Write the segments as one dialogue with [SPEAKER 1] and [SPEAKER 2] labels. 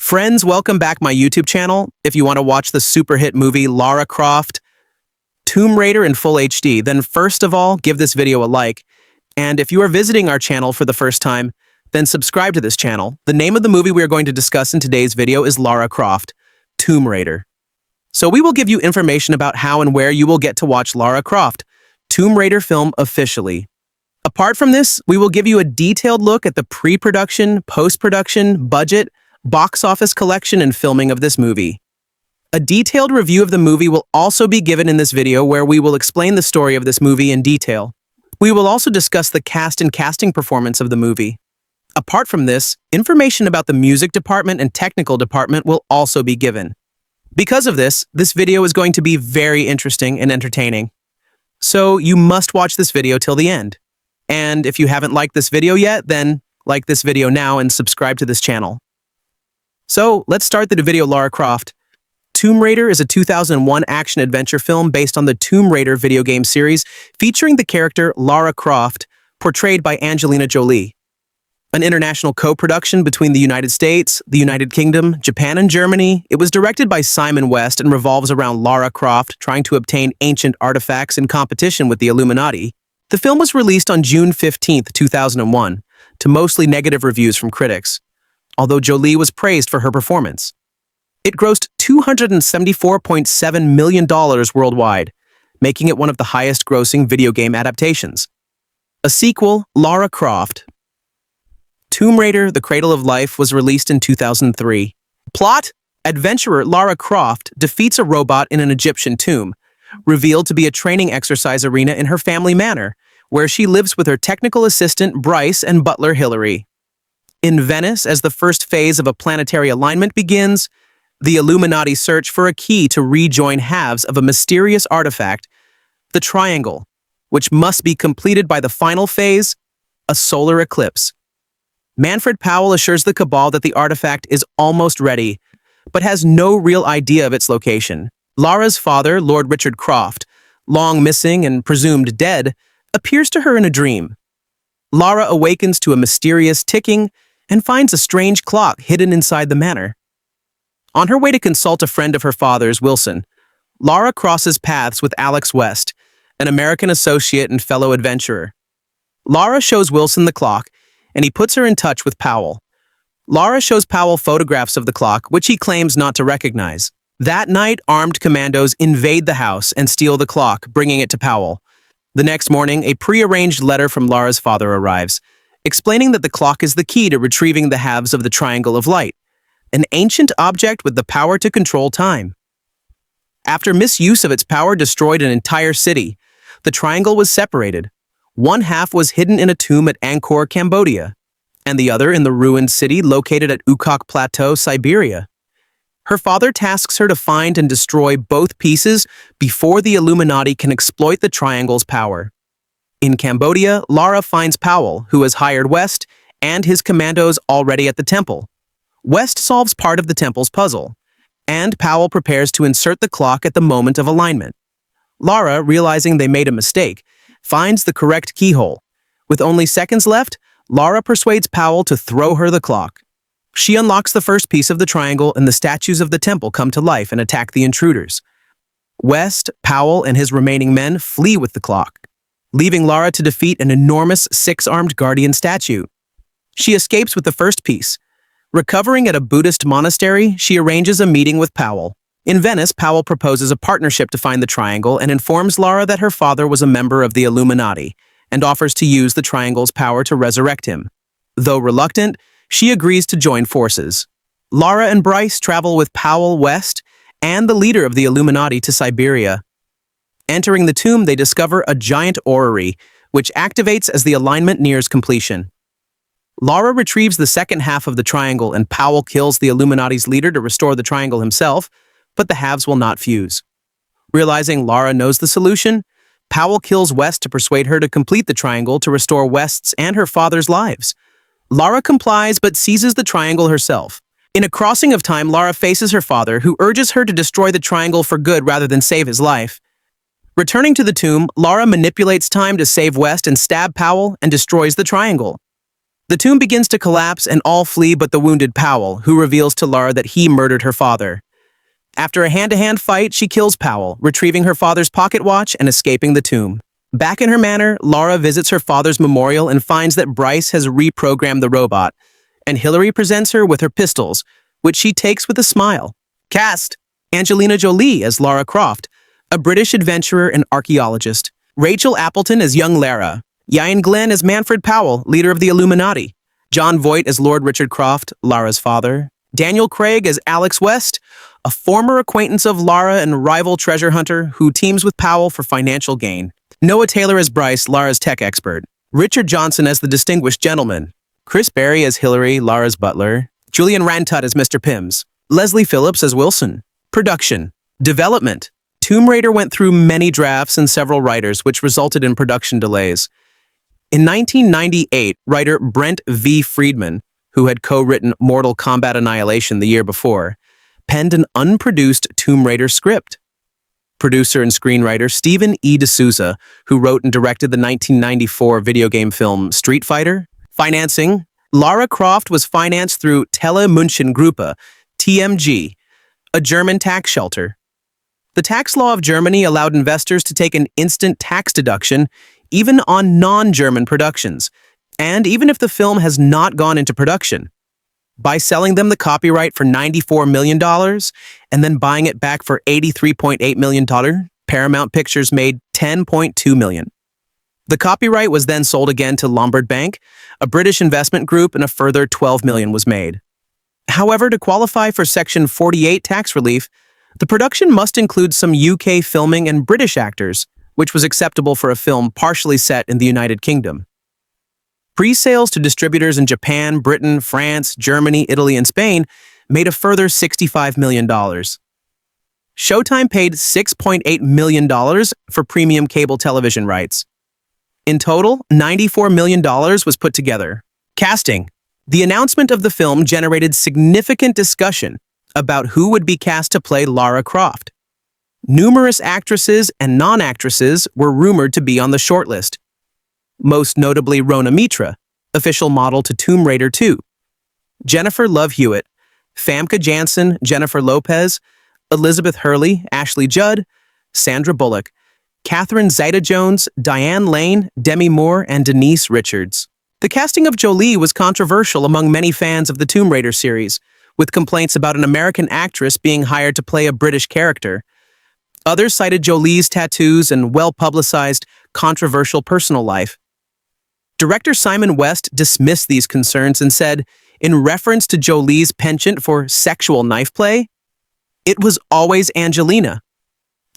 [SPEAKER 1] Friends, welcome back my YouTube channel. If you want to watch the super hit movie Lara Croft, Tomb Raider in full HD, then first of all, give this video a like. And if you are visiting our channel for the first time, then subscribe to this channel. The name of the movie we are going to discuss in today's video is Lara Croft, Tomb Raider. So we will give you information about how and where you will get to watch Lara Croft, Tomb Raider film officially. Apart from this, we will give you a detailed look at the pre-production, post-production, budget, box office collection, and filming of this movie. A detailed review of the movie will also be given in this video where we will explain the story of this movie in detail. We will also discuss the cast and casting performance of the movie. Apart from this, information about the music department and technical department will also be given. Because of this video is going to be very interesting and entertaining. So you must watch this video till the end. And if you haven't liked this video yet, then like this video now and subscribe to this channel. So let's start the video. Lara Croft, Tomb Raider is a 2001 action-adventure film based on the Tomb Raider video game series featuring the character Lara Croft, portrayed by Angelina Jolie. An international co-production between the United States, the United Kingdom, Japan, and Germany, it was directed by Simon West and revolves around Lara Croft trying to obtain ancient artifacts in competition with the Illuminati. The film was released on June 15, 2001, to mostly negative reviews from critics, although Jolie was praised for her performance. It grossed $274.7 million worldwide, making it one of the highest-grossing video game adaptations. A sequel, Lara Croft, Tomb Raider: The Cradle of Life, was released in 2003. Plot: adventurer Lara Croft defeats a robot in an Egyptian tomb, revealed to be a training exercise arena in her family manor, where she lives with her technical assistant Bryce and butler Hillary. In Venice, as the first phase of a planetary alignment begins, the Illuminati search for a key to rejoin halves of a mysterious artifact, the Triangle, which must be completed by the final phase, a solar eclipse. Manfred Powell assures the Cabal that the artifact is almost ready, but has no real idea of its location. Lara's father, Lord Richard Croft, long missing and presumed dead, appears to her in a dream. Lara awakens to a mysterious ticking and finds a strange clock hidden inside the manor. On her way to consult a friend of her father's, Wilson, Lara crosses paths with Alex West, an American associate and fellow adventurer. Lara shows Wilson the clock, and he puts her in touch with Powell. Lara shows Powell photographs of the clock, which he claims not to recognize. That night, armed commandos invade the house and steal the clock, bringing it to Powell. The next morning, a prearranged letter from Lara's father arrives, explaining that the clock is the key to retrieving the halves of the Triangle of Light, an ancient object with the power to control time. After misuse of its power destroyed an entire city, the Triangle was separated. One half was hidden in a tomb at Angkor, Cambodia, and the other in the ruined city located at Ukok Plateau, Siberia. Her father tasks her to find and destroy both pieces before the Illuminati can exploit the Triangle's power. In Cambodia, Lara finds Powell, who has hired West and his commandos already at the temple. West solves part of the temple's puzzle, and Powell prepares to insert the clock at the moment of alignment. Lara, realizing they made a mistake, finds the correct keyhole. With only seconds left, Lara persuades Powell to throw her the clock. She unlocks the first piece of the triangle, and the statues of the temple come to life and attack the intruders. West, Powell, and his remaining men flee with the clock, leaving Lara to defeat an enormous six-armed guardian statue. She escapes with the first piece. Recovering at a Buddhist monastery, she arranges a meeting with Powell. In Venice, Powell proposes a partnership to find the triangle and informs Lara that her father was a member of the Illuminati and offers to use the triangle's power to resurrect him. Though reluctant, she agrees to join forces. Lara and Bryce travel with Powell, West, and the leader of the Illuminati to Siberia. Entering the tomb, they discover a giant orrery, which activates as the alignment nears completion. Lara retrieves the second half of the triangle, and Powell kills the Illuminati's leader to restore the triangle himself, but the halves will not fuse. Realizing Lara knows the solution, Powell kills West to persuade her to complete the triangle to restore West's and her father's lives. Lara complies but seizes the triangle herself. In a crossing of time, Lara faces her father, who urges her to destroy the triangle for good rather than save his life. Returning to the tomb, Lara manipulates time to save West and stab Powell and destroys the triangle. The tomb begins to collapse and all flee but the wounded Powell, who reveals to Lara that he murdered her father. After a hand-to-hand fight, she kills Powell, retrieving her father's pocket watch and escaping the tomb. Back in her manor, Lara visits her father's memorial and finds that Bryce has reprogrammed the robot, and Hillary presents her with her pistols, which she takes with a smile. Cast: Angelina Jolie as Lara Croft, a British adventurer and archaeologist. Rachel Appleton as young Lara. Iain Glen as Manfred Powell, leader of the Illuminati. Jon Voight as Lord Richard Croft, Lara's father. Daniel Craig as Alex West, a former acquaintance of Lara and rival treasure hunter who teams with Powell for financial gain. Noah Taylor as Bryce, Lara's tech expert. Richard Johnson as the distinguished gentleman. Chris Berry as Hillary, Lara's butler. Julian Rantut as Mr. Pims. Leslie Phillips as Wilson. Production. Development. Tomb Raider went through many drafts and several writers, which resulted in production delays. In 1998, writer Brent V. Friedman, who had co-written Mortal Kombat Annihilation the year before, penned an unproduced Tomb Raider script. Producer and screenwriter Stephen E. D'Souza, who wrote and directed the 1994 video game film Street Fighter. Financing: Lara Croft was financed through Tele Münchengruppe, TMG, a German tax shelter. The tax law of Germany allowed investors to take an instant tax deduction even on non-German productions, and even if the film has not gone into production. By selling them the copyright for $94 million and then buying it back for $83.8 million, Paramount Pictures made $10.2 million. The copyright was then sold again to Lombard Bank, a British investment group, and a further $12 million was made. However, to qualify for Section 48 tax relief, the production must include some UK filming and British actors, which was acceptable for a film partially set in the United Kingdom. Pre-sales to distributors in Japan, Britain, France, Germany, Italy, and Spain made a further $65 million. Showtime paid $6.8 million for premium cable television rights. In total, $94 million was put together. Casting. The announcement of the film generated significant discussion about who would be cast to play Lara Croft. Numerous actresses and non-actresses were rumored to be on the shortlist. Most notably Rona Mitra, official model to Tomb Raider 2, Jennifer Love Hewitt, Famke Janssen, Jennifer Lopez, Elizabeth Hurley, Ashley Judd, Sandra Bullock, Catherine Zeta-Jones, Diane Lane, Demi Moore, and Denise Richards. The casting of Jolie was controversial among many fans of the Tomb Raider series, with complaints about an American actress being hired to play a British character. Others cited Jolie's tattoos and well-publicized, controversial personal life. Director Simon West dismissed these concerns and said, in reference to Jolie's penchant for sexual knife play, "It was always Angelina.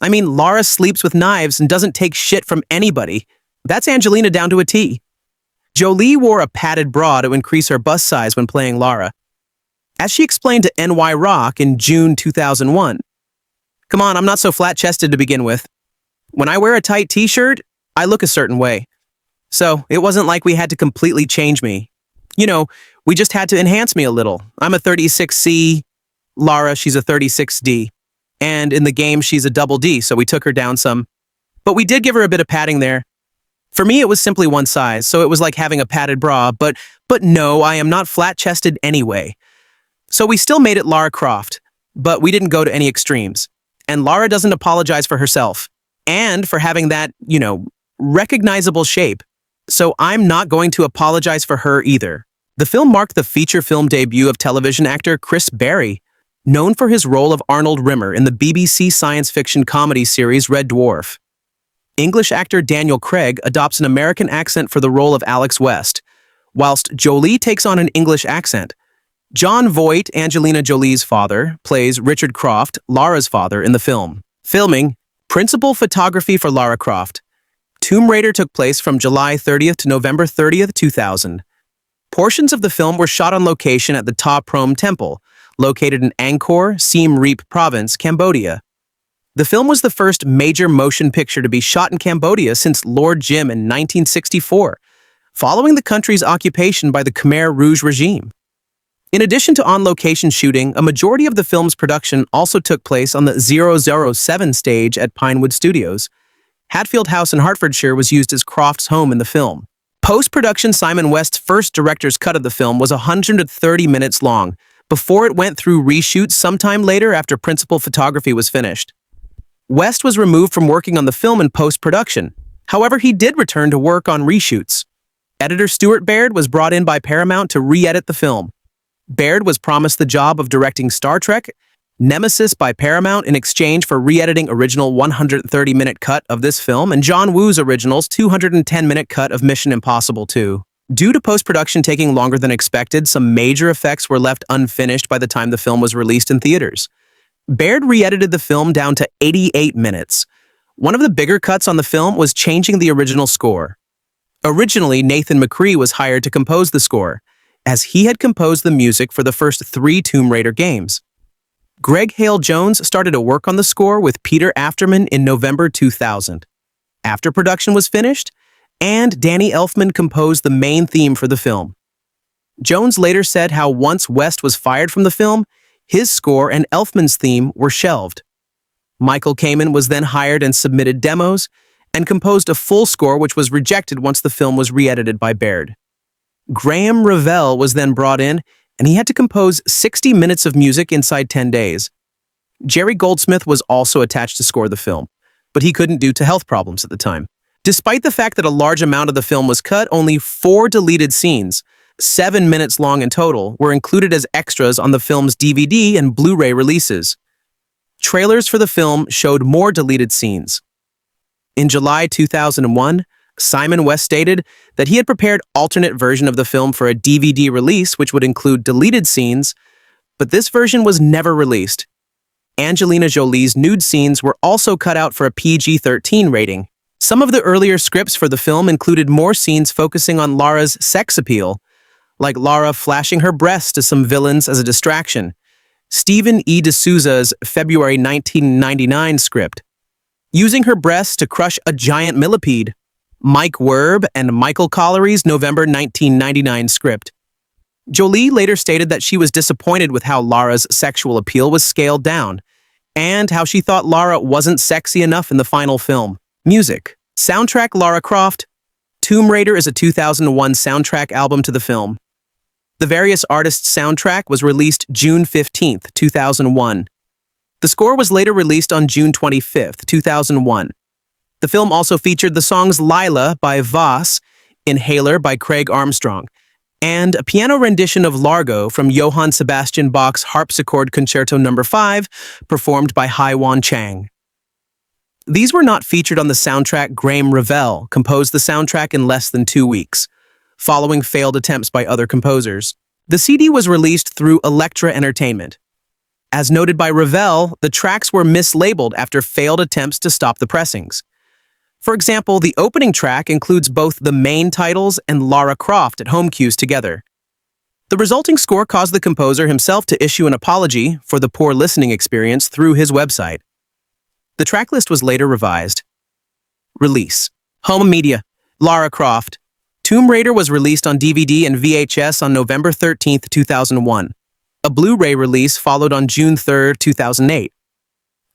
[SPEAKER 1] I mean, Lara sleeps with knives and doesn't take shit from anybody. That's Angelina down to a T." Jolie wore a padded bra to increase her bust size when playing Lara. As she explained to NY Rock in June 2001, "Come on, I'm not so flat-chested to begin with. When I wear a tight t-shirt, I look a certain way. So it wasn't like we had to completely change me. You know, we just had to enhance me a little. I'm a 36C, Lara, she's a 36D. And in the game, she's a double D, so we took her down some. But we did give her a bit of padding there. For me, it was simply one size, so it was like having a padded bra, but no, I am not flat-chested anyway. So we still made it Lara Croft, but we didn't go to any extremes. And Lara doesn't apologize for herself, and for having that, recognizable shape. So I'm not going to apologize for her either." The film marked the feature film debut of television actor Chris Berry, known for his role of Arnold Rimmer in the BBC science fiction comedy series Red Dwarf. English actor Daniel Craig adopts an American accent for the role of Alex West, whilst Jolie takes on an English accent. Jon Voight, Angelina Jolie's father, plays Richard Croft, Lara's father, in the film. Filming. Principal photography for Lara Croft. Tomb Raider took place from July 30th to November 30th, 2000. Portions of the film were shot on location at the Ta Prohm Temple, located in Angkor, Siem Reap Province, Cambodia. The film was the first major motion picture to be shot in Cambodia since Lord Jim in 1964, following the country's occupation by the Khmer Rouge regime. In addition to on-location shooting, a majority of the film's production also took place on the 007 stage at Pinewood Studios. Hatfield House in Hertfordshire was used as Croft's home in the film. Post-production Simon West's first director's cut of the film was 130 minutes long, before it went through reshoots sometime later after principal photography was finished. West was removed from working on the film in post-production. However, he did return to work on reshoots. Editor Stuart Baird was brought in by Paramount to re-edit the film. Baird was promised the job of directing Star Trek Nemesis by Paramount in exchange for re-editing original 130-minute cut of this film and John Woo's original's 210-minute cut of Mission Impossible 2. Due to post-production taking longer than expected, some major effects were left unfinished by the time the film was released in theaters. Baird re-edited the film down to 88 minutes. One of the bigger cuts on the film was changing the original score. Originally, Nathan McCree was hired to compose the score, as he had composed the music for the first 3 Tomb Raider games. Greg Hale-Jones started to work on the score with Peter Afterman in November 2000. After production was finished, and Danny Elfman composed the main theme for the film. Jones later said how once West was fired from the film, his score and Elfman's theme were shelved. Michael Kamen was then hired and submitted demos, and composed a full score which was rejected once the film was re-edited by Baird. Graham Revell was then brought in, and he had to compose 60 minutes of music inside 10 days. Jerry Goldsmith was also attached to score the film, but he couldn't due to health problems at the time. Despite the fact that a large amount of the film was cut, only 4 deleted scenes, 7 minutes long in total, were included as extras on the film's DVD and Blu-ray releases. Trailers for the film showed more deleted scenes. In July 2001, Simon West stated that he had prepared alternate version of the film for a DVD release which would include deleted scenes, but this version was never released. Angelina Jolie's nude scenes were also cut out for a PG-13 rating. Some of the earlier scripts for the film included more scenes focusing on Lara's sex appeal, like Lara flashing her breasts to some villains as a distraction. Stephen E. D'Souza's February 1999 script, using her breasts to crush a giant millipede. Mike Werb and Michael Collery's November 1999 script. Jolie later stated that she was disappointed with how Lara's sexual appeal was scaled down, and how she thought Lara wasn't sexy enough in the final film. Music. Soundtrack Lara Croft. Tomb Raider is a 2001 soundtrack album to the film. The Various Artists soundtrack was released June 15, 2001. The score was later released on June 25, 2001. The film also featured the songs Lila by Voss, Inhaler by Craig Armstrong, and a piano rendition of Largo from Johann Sebastian Bach's Harpsichord Concerto No. 5, performed by Hai-Wan Chang. These were not featured on the soundtrack. Graham Revell composed the soundtrack in less than 2 weeks, following failed attempts by other composers. The CD was released through Elektra Entertainment. As noted by Revell, the tracks were mislabeled after failed attempts to stop the pressings. For example, the opening track includes both the main titles and Lara Croft at home cues together. The resulting score caused the composer himself to issue an apology for the poor listening experience through his website. The tracklist was later revised. Release. Home media. Lara Croft. Tomb Raider was released on DVD and VHS on November 13, 2001. A Blu-ray release followed on June 3, 2008.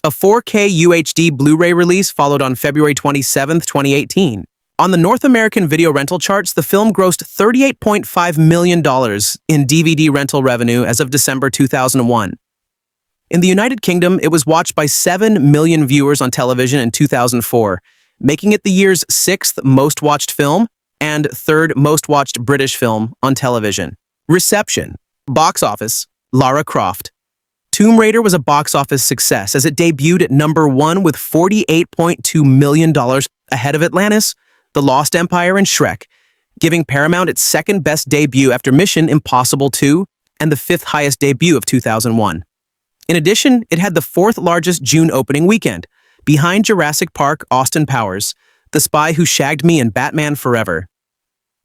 [SPEAKER 1] A 4K UHD Blu-ray release followed on February 27, 2018. On the North American video rental charts, the film grossed $38.5 million in DVD rental revenue as of December 2001. In the United Kingdom, it was watched by 7 million viewers on television in 2004, making it the year's 6th most-watched film and 3rd most-watched British film on television. Reception. Box office. Lara Croft. Tomb Raider was a box office success as it debuted at number 1 with $48.2 million, ahead of Atlantis, The Lost Empire, and Shrek, giving Paramount its second best debut after Mission Impossible 2 and the 5th highest debut of 2001. In addition, it had the 4th largest June opening weekend, behind Jurassic Park, Austin Powers, The Spy Who Shagged Me, and Batman Forever.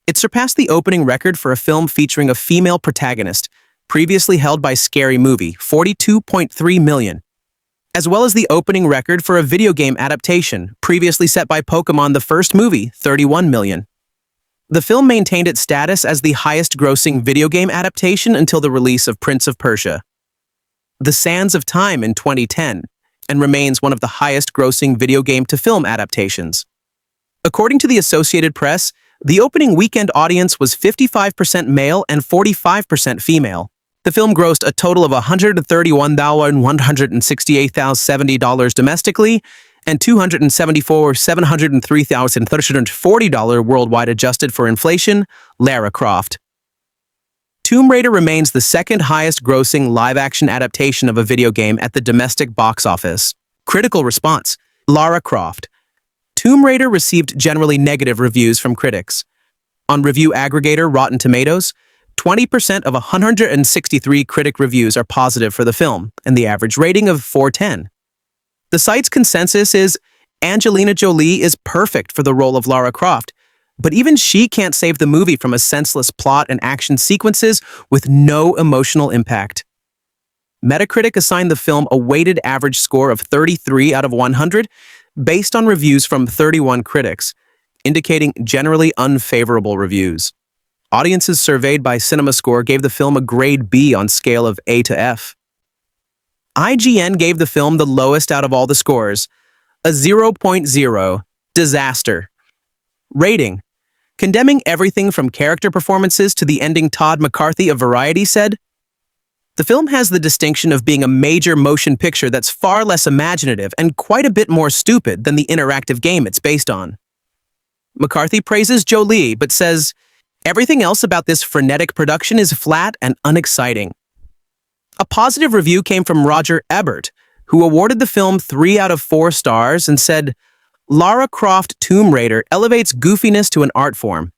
[SPEAKER 1] It surpassed the opening record for a film featuring a female protagonist, previously held by Scary Movie, $42.3 million, as well as the opening record for a video game adaptation, previously set by Pokémon the first movie, $31 million. The film maintained its status as the highest-grossing video game adaptation until the release of Prince of Persia: The Sands of Time in 2010, and remains one of the highest-grossing video game-to-film adaptations. According to the Associated Press, The opening weekend audience was 55% male and 45% female. The film grossed a total of $131,168,070 domestically and $274,703,340 worldwide adjusted for inflation. Lara Croft. Tomb Raider remains the second highest grossing live-action adaptation of a video game at the domestic box office. Critical response. Lara Croft. Tomb Raider received generally negative reviews from critics. On review aggregator Rotten Tomatoes, 20% of 163 critic reviews are positive for the film, and the average rating of 4.10. The site's consensus is Angelina Jolie is perfect for the role of Lara Croft, but even she can't save the movie from a senseless plot and action sequences with no emotional impact. Metacritic assigned the film a weighted average score of 33 out of 100, based on reviews from 31 critics, indicating generally unfavorable reviews. Audiences surveyed by CinemaScore gave the film a grade B on scale of A to F. IGN gave the film the lowest out of all the scores, a 0.0, disaster. Rating. Condemning everything from character performances to the ending, Todd McCarthy of Variety said, "The film has the distinction of being a major motion picture that's far less imaginative and quite a bit more stupid than the interactive game it's based on." McCarthy praises Jolie, but says, "Everything else about this frenetic production is flat and unexciting." A positive review came from Roger Ebert, who awarded the film 3 out of 4 stars and said, "Lara Croft Tomb Raider elevates goofiness to an art form.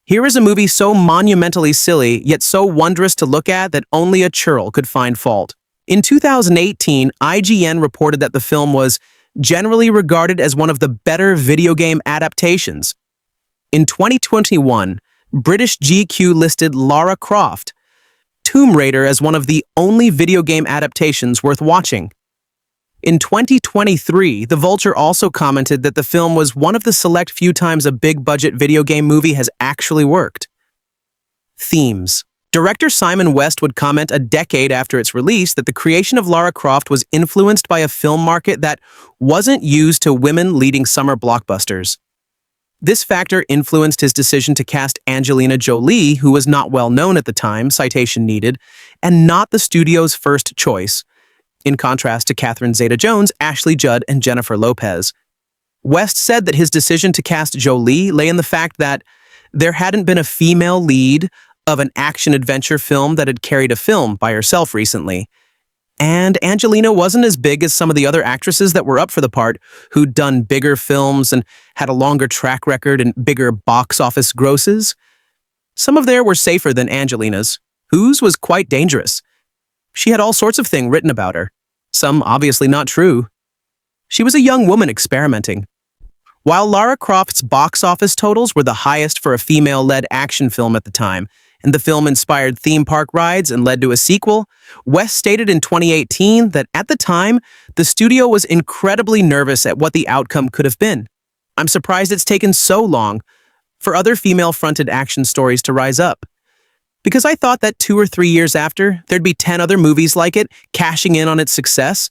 [SPEAKER 1] Here is a movie so monumentally silly, yet so wondrous to look at that only a churl could find fault." In 2018, IGN reported that the film was generally regarded as one of the better video game adaptations. In 2021, British GQ listed Lara Croft, Tomb Raider as one of the only video game adaptations worth watching. In 2023, The Vulture also commented that the film was one of the select few times a big-budget video game movie has actually worked. Themes. Director Simon West would comment a decade after its release that the creation of Lara Croft was influenced by a film market that wasn't used to women leading summer blockbusters. This factor influenced his decision to cast Angelina Jolie, who was not well known at the time, citation needed, and not the studio's first choice, in contrast to Catherine Zeta-Jones, Ashley Judd, and Jennifer Lopez. West said that his decision to cast Jolie lay in the fact that there hadn't been a female lead of an action-adventure film that had carried a film by herself recently. And Angelina wasn't as big as some of the other actresses that were up for the part, who'd done bigger films and had a longer track record and bigger box office grosses. Some of there were safer than Angelina's, whose was quite dangerous. She had all sorts of things written about her, some obviously not true. She was a young woman experimenting. While Lara Croft's box office totals were the highest for a female-led action film at the time, and the film inspired theme park rides and led to a sequel, West stated in 2018 that at the time, the studio was incredibly nervous at what the outcome could have been. "I'm surprised it's taken so long for other female-fronted action stories to rise up. Because I thought that 2 or 3 years after, there'd be 10 other movies like it, cashing in on its success.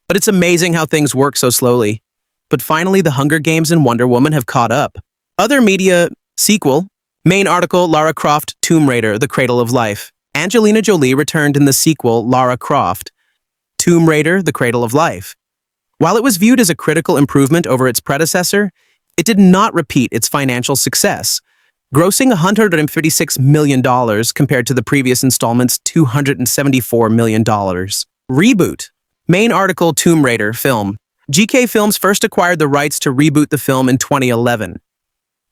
[SPEAKER 1] But it's amazing how things work so slowly. But finally, The Hunger Games and Wonder Woman have caught up." Other media, sequel. Main article, Lara Croft, Tomb Raider, The Cradle of Life. Angelina Jolie returned in the sequel, Lara Croft, Tomb Raider, The Cradle of Life. While it was viewed as a critical improvement over its predecessor, it did not repeat its financial success, grossing $156 million compared to the previous installment's $274 million. Reboot. Main article, Tomb Raider film. GK Films first acquired the rights to reboot the film in 2011.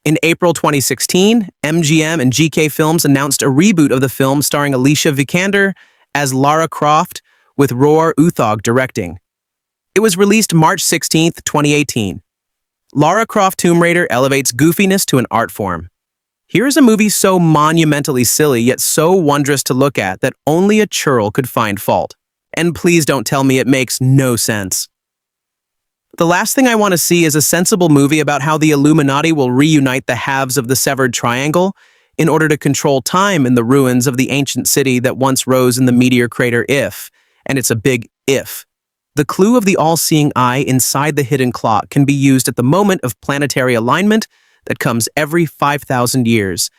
[SPEAKER 1] In April 2016, MGM and GK Films announced a reboot of the film starring Alicia Vikander as Lara Croft, with Roar Uthog directing. It was released March 16, 2018. Lara Croft Tomb Raider elevates goofiness to an art form. Here is a movie so monumentally silly yet so wondrous to look at that only a churl could find fault. And please don't tell me it makes no sense. The last thing I want to see is a sensible movie about how the Illuminati will reunite the halves of the severed triangle in order to control time in the ruins of the ancient city that once rose in the meteor crater If, and it's a big if. The clue of the all-seeing eye inside the hidden clock can be used at the moment of planetary alignment that comes every 5,000 years,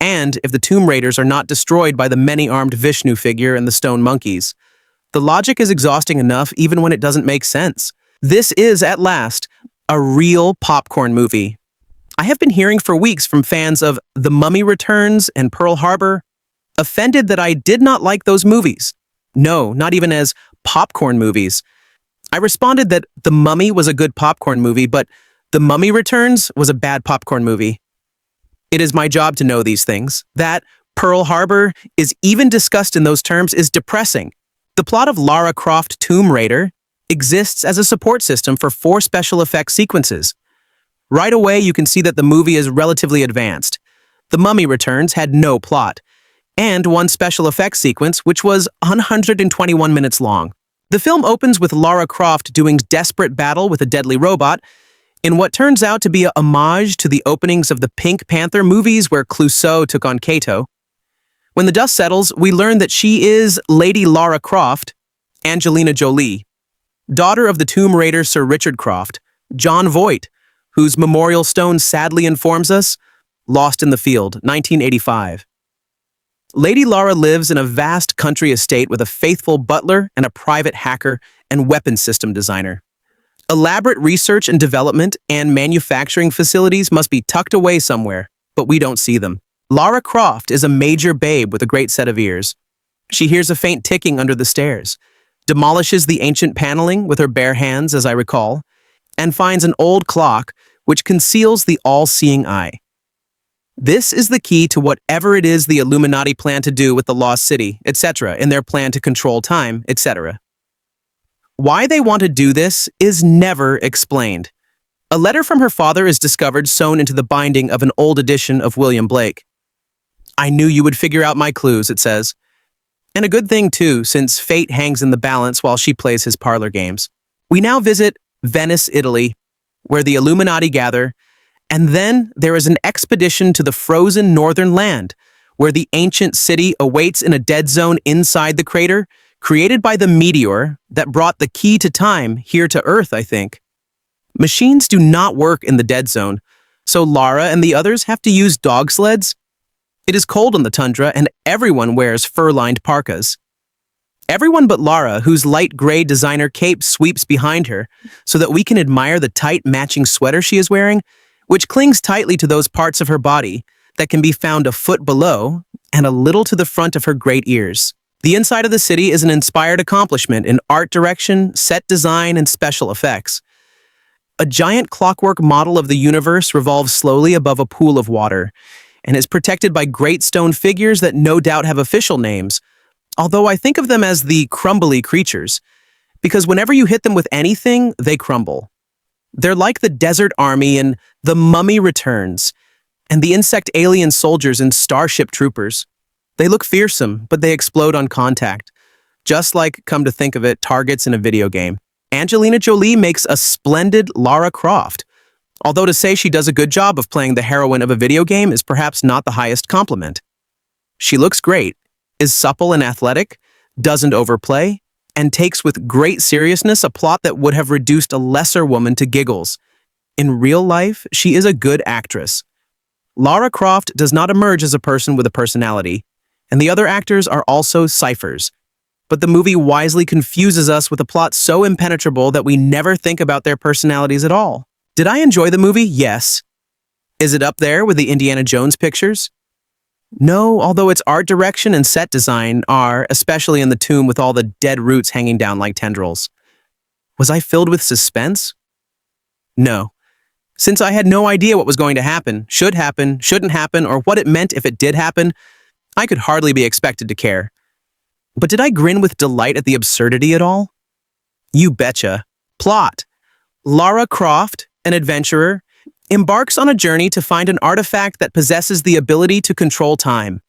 [SPEAKER 1] and if the Tomb Raiders are not destroyed by the many-armed Vishnu figure and the stone monkeys. The logic is exhausting enough even when it doesn't make sense. This is, at last, a real popcorn movie. I have been hearing for weeks from fans of The Mummy Returns and Pearl Harbor, offended that I did not like those movies. No, not even as popcorn movies. I responded that The Mummy was a good popcorn movie, but The Mummy Returns was a bad popcorn movie. It is my job to know these things. That Pearl Harbor is even discussed in those terms is depressing. The plot of Lara Croft Tomb Raider exists as a support system for 4 special effects sequences. Right away, you can see that the movie is relatively advanced. The Mummy Returns had no plot, and one special effects sequence which was 121 minutes long. The film opens with Lara Croft doing desperate battle with a deadly robot in what turns out to be a homage to the openings of the Pink Panther movies where Clouseau took on Kato. When the dust settles, we learn that she is Lady Lara Croft, Angelina Jolie, daughter of the Tomb Raider Sir Richard Croft, Jon Voight, whose memorial stone sadly informs us, lost in the field, 1985. Lady Lara lives in a vast country estate with a faithful butler and a private hacker and weapons system designer. Elaborate research and development and manufacturing facilities must be tucked away somewhere, but we don't see them. Lara Croft is a major babe with a great set of ears. She hears a faint ticking under the stairs, demolishes the ancient paneling with her bare hands, as I recall, and finds an old clock which conceals the all-seeing eye. This is the key to whatever it is the Illuminati plan to do with the Lost City, etc., in their plan to control time, etc. Why they want to do this is never explained. A letter from her father is discovered sewn into the binding of an old edition of William Blake. "I knew you would figure out my clues," it says. And a good thing, too, since fate hangs in the balance while she plays his parlor games. We now visit Venice, Italy, where the Illuminati gather, and then there is an expedition to the frozen northern land, where the ancient city awaits in a dead zone inside the crater, created by the meteor that brought the key to time here to Earth, I think. Machines do not work in the dead zone, so Lara and the others have to use dog sleds. It is cold on the tundra, and everyone wears fur-lined parkas. Everyone but Lara, whose light gray designer cape sweeps behind her so that we can admire the tight matching sweater she is wearing, which clings tightly to those parts of her body that can be found a foot below and a little to the front of her great ears. The inside of the city is an inspired accomplishment in art direction, set design, and special effects. A giant clockwork model of the universe revolves slowly above a pool of water and is protected by great stone figures that no doubt have official names, although I think of them as the crumbly creatures, because whenever you hit them with anything, they crumble. They're like the Desert Army in The Mummy Returns, and the insect alien soldiers in Starship Troopers. They look fearsome, but they explode on contact, just like, come to think of it, targets in a video game. Angelina Jolie makes a splendid Lara Croft, although to say she does a good job of playing the heroine of a video game is perhaps not the highest compliment. She looks great, is supple and athletic, doesn't overplay, and takes with great seriousness a plot that would have reduced a lesser woman to giggles. In real life, she is a good actress. Lara Croft does not emerge as a person with a personality, and the other actors are also ciphers. But the movie wisely confuses us with a plot so impenetrable that we never think about their personalities at all. Did I enjoy the movie? Yes. Is it up there with the Indiana Jones pictures? No, although its art direction and set design are, especially in the tomb with all the dead roots hanging down like tendrils. Was I filled with suspense? No. Since I had no idea what was going to happen, shouldn't happen, or what it meant if it did happen, I could hardly be expected to care. But did I grin with delight at the absurdity at all? You betcha. Plot. Lara Croft, an adventurer, embarks on a journey to find an artifact that possesses the ability to control time.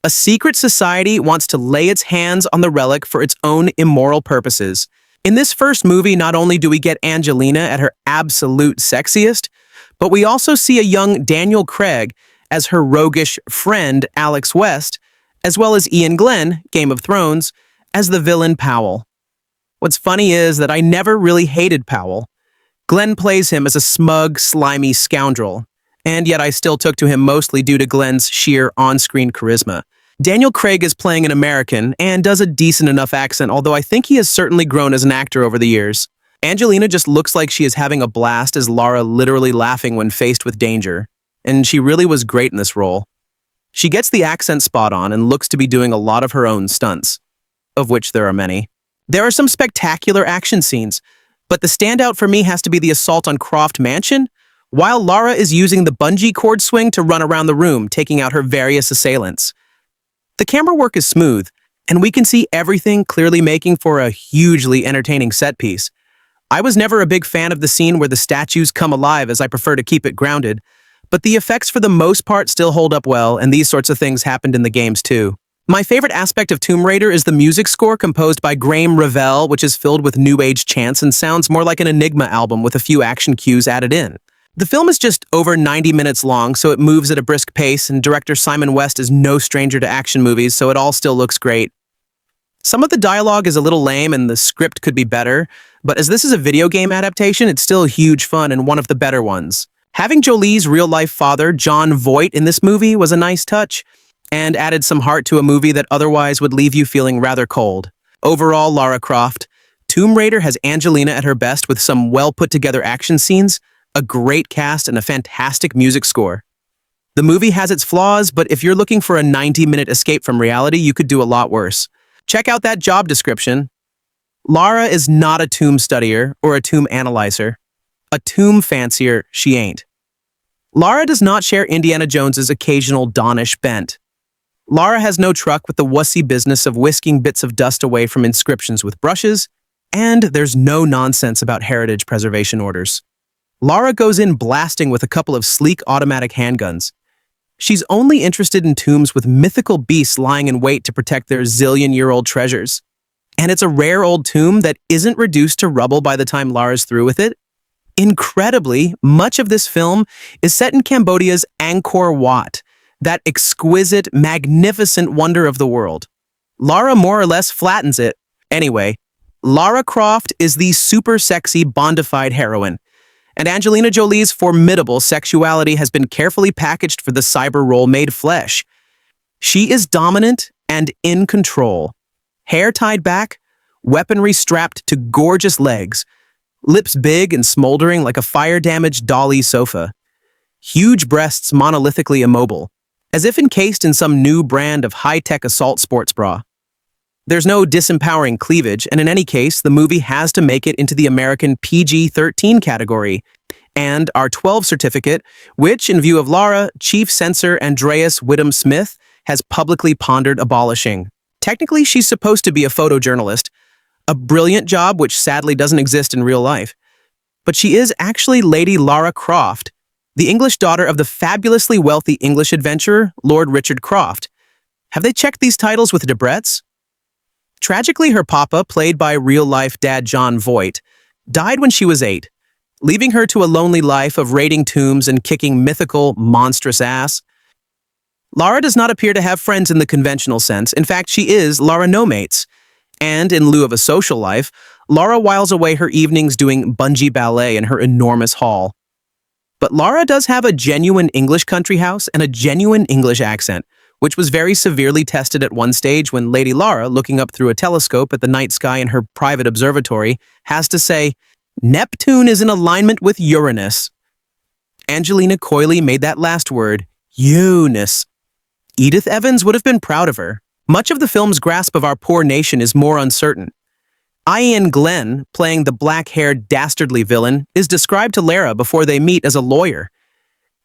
[SPEAKER 1] A secret society wants to lay its hands on the relic for its own immoral purposes. In this first movie, not only do we get Angelina at her absolute sexiest, but we also see a young Daniel Craig as her roguish friend Alex West, as well as Iain Glen, Game of Thrones, as the villain Powell. What's funny is that I never really hated Powell. Glenn plays him as a smug, slimy scoundrel, and yet I still took to him mostly due to Glen's sheer on-screen charisma. Daniel Craig is playing an American and does a decent enough accent, although I think he has certainly grown as an actor over the years. Angelina just looks like she is having a blast as Lara, literally laughing when faced with danger, and she really was great in this role. She gets the accent spot on and looks to be doing a lot of her own stunts, of which there are many. There are some spectacular action scenes, but the standout for me has to be the assault on Croft Mansion, while Lara is using the bungee cord swing to run around the room, taking out her various assailants. The camera work is smooth, and we can see everything clearly making for a hugely entertaining set piece. I was never a big fan of the scene where the statues come alive, as I prefer to keep it grounded, but the effects for the most part still hold up well, and these sorts of things happened in the games too. My favorite aspect of Tomb Raider is the music score composed by Graham Revell, which is filled with new age chants and sounds more like an Enigma album with a few action cues added in. The film is just over 90 minutes long, so it moves at a brisk pace, and director Simon West is no stranger to action movies, so it all still looks great. Some of the dialogue is a little lame and the script could be better, but as this is a video game adaptation, it's still huge fun and one of the better ones. Having Jolie's real-life father, Jon Voight, in this movie was a nice touch, and added some heart to a movie that otherwise would leave you feeling rather cold. Overall, Lara Croft, Tomb Raider has Angelina at her best with some well-put-together action scenes, a great cast, and a fantastic music score. The movie has its flaws, but if you're looking for a 90-minute escape from reality, you could do a lot worse. Check out that job description. Lara is not a tomb studier or a tomb analyzer. A tomb fancier, she ain't. Lara does not share Indiana Jones's occasional Dawnish bent. Lara has no truck with the wussy business of whisking bits of dust away from inscriptions with brushes, and there's no nonsense about heritage preservation orders. Lara goes in blasting with a couple of sleek automatic handguns. She's only interested in tombs with mythical beasts lying in wait to protect their zillion-year-old treasures. And it's a rare old tomb that isn't reduced to rubble by the time Lara's through with it. Incredibly, much of this film is set in Cambodia's Angkor Wat, that exquisite, magnificent wonder of the world. Lara more or less flattens it. Anyway, Lara Croft is the super sexy Bondified heroine, and Angelina Jolie's formidable sexuality has been carefully packaged for the cyber role made flesh. She is dominant and in control. Hair tied back, weaponry strapped to gorgeous legs, lips big and smoldering like a fire-damaged dolly sofa, huge breasts monolithically immobile, as if encased in some new brand of high-tech assault sports bra. There's no disempowering cleavage, and in any case, the movie has to make it into the American PG-13 category, and our 12 certificate, which, in view of Lara, Chief Censor Andreas Whittam-Smith has publicly pondered abolishing. Technically, she's supposed to be a photojournalist, a brilliant job which sadly doesn't exist in real life. But she is actually Lady Lara Croft, the English daughter of the fabulously wealthy English adventurer, Lord Richard Croft. Have they checked these titles with Debrett's? Tragically, her papa, played by real-life dad Jon Voight, died when she was 8, leaving her to a lonely life of raiding tombs and kicking mythical, monstrous ass. Lara does not appear to have friends in the conventional sense. In fact, she is Lara no mates. And in lieu of a social life, Lara whiles away her evenings doing bungee ballet in her enormous hall. But Lara does have a genuine English country house and a genuine English accent, which was very severely tested at one stage when Lady Lara, looking up through a telescope at the night sky in her private observatory, has to say, "Neptune is in alignment with Uranus." Angelina coyly made that last word, Eunice. Edith Evans would have been proud of her. Much of the film's grasp of our poor nation is more uncertain. Iain Glen, playing the black-haired, dastardly villain, is described to Lara before they meet as a lawyer.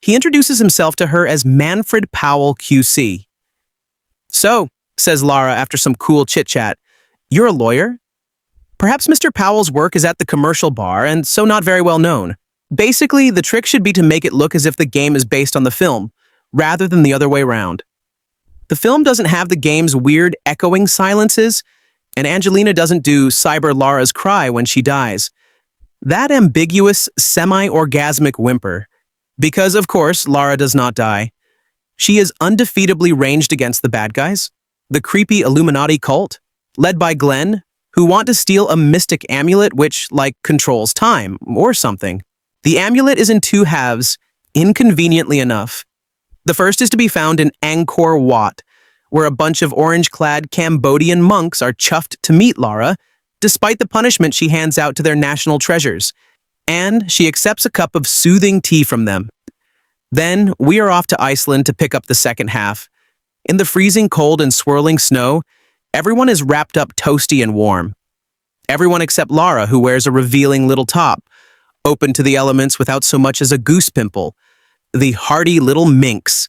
[SPEAKER 1] He introduces himself to her as Manfred Powell, QC. "So," says Lara after some cool chit-chat, "you're a lawyer? Perhaps Mr. Powell's work is at the commercial bar, and so not very well known. Basically, the trick should be to make it look as if the game is based on the film, rather than the other way around. The film doesn't have the game's weird echoing silences, and Angelina doesn't do Cyber Lara's cry when she dies. That ambiguous, semi-orgasmic whimper. Because, of course, Lara does not die. She is undefeatably ranged against the bad guys, the creepy Illuminati cult, led by Glen, who want to steal a mystic amulet which, like, controls time, or something. The amulet is in two halves, inconveniently enough. The first is to be found in Angkor Wat, where a bunch of orange-clad Cambodian monks are chuffed to meet Lara, despite the punishment she hands out to their national treasures, and she accepts a cup of soothing tea from them. Then, we are off to Iceland to pick up the second half. In the freezing cold and swirling snow, everyone is wrapped up toasty and warm. Everyone except Lara, who wears a revealing little top, open to the elements without so much as a goose pimple, the hardy little minx.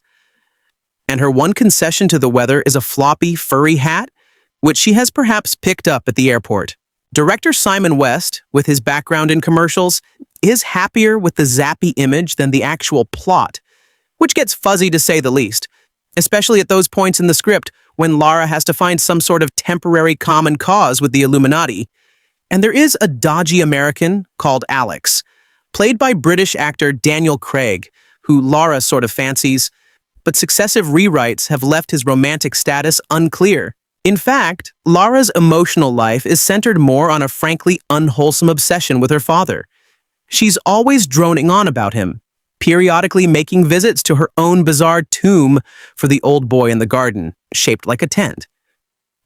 [SPEAKER 1] And her one concession to the weather is a floppy, furry hat, which she has perhaps picked up at the airport. Director Simon West, with his background in commercials, is happier with the zappy image than the actual plot, which gets fuzzy to say the least, especially at those points in the script when Lara has to find some sort of temporary common cause with the Illuminati. And there is a dodgy American called Alex, played by British actor Daniel Craig, who Lara sort of fancies, but successive rewrites have left his romantic status unclear. In fact, Lara's emotional life is centered more on a frankly unwholesome obsession with her father. She's always droning on about him, periodically making visits to her own bizarre tomb for the old boy in the garden, shaped like a tent.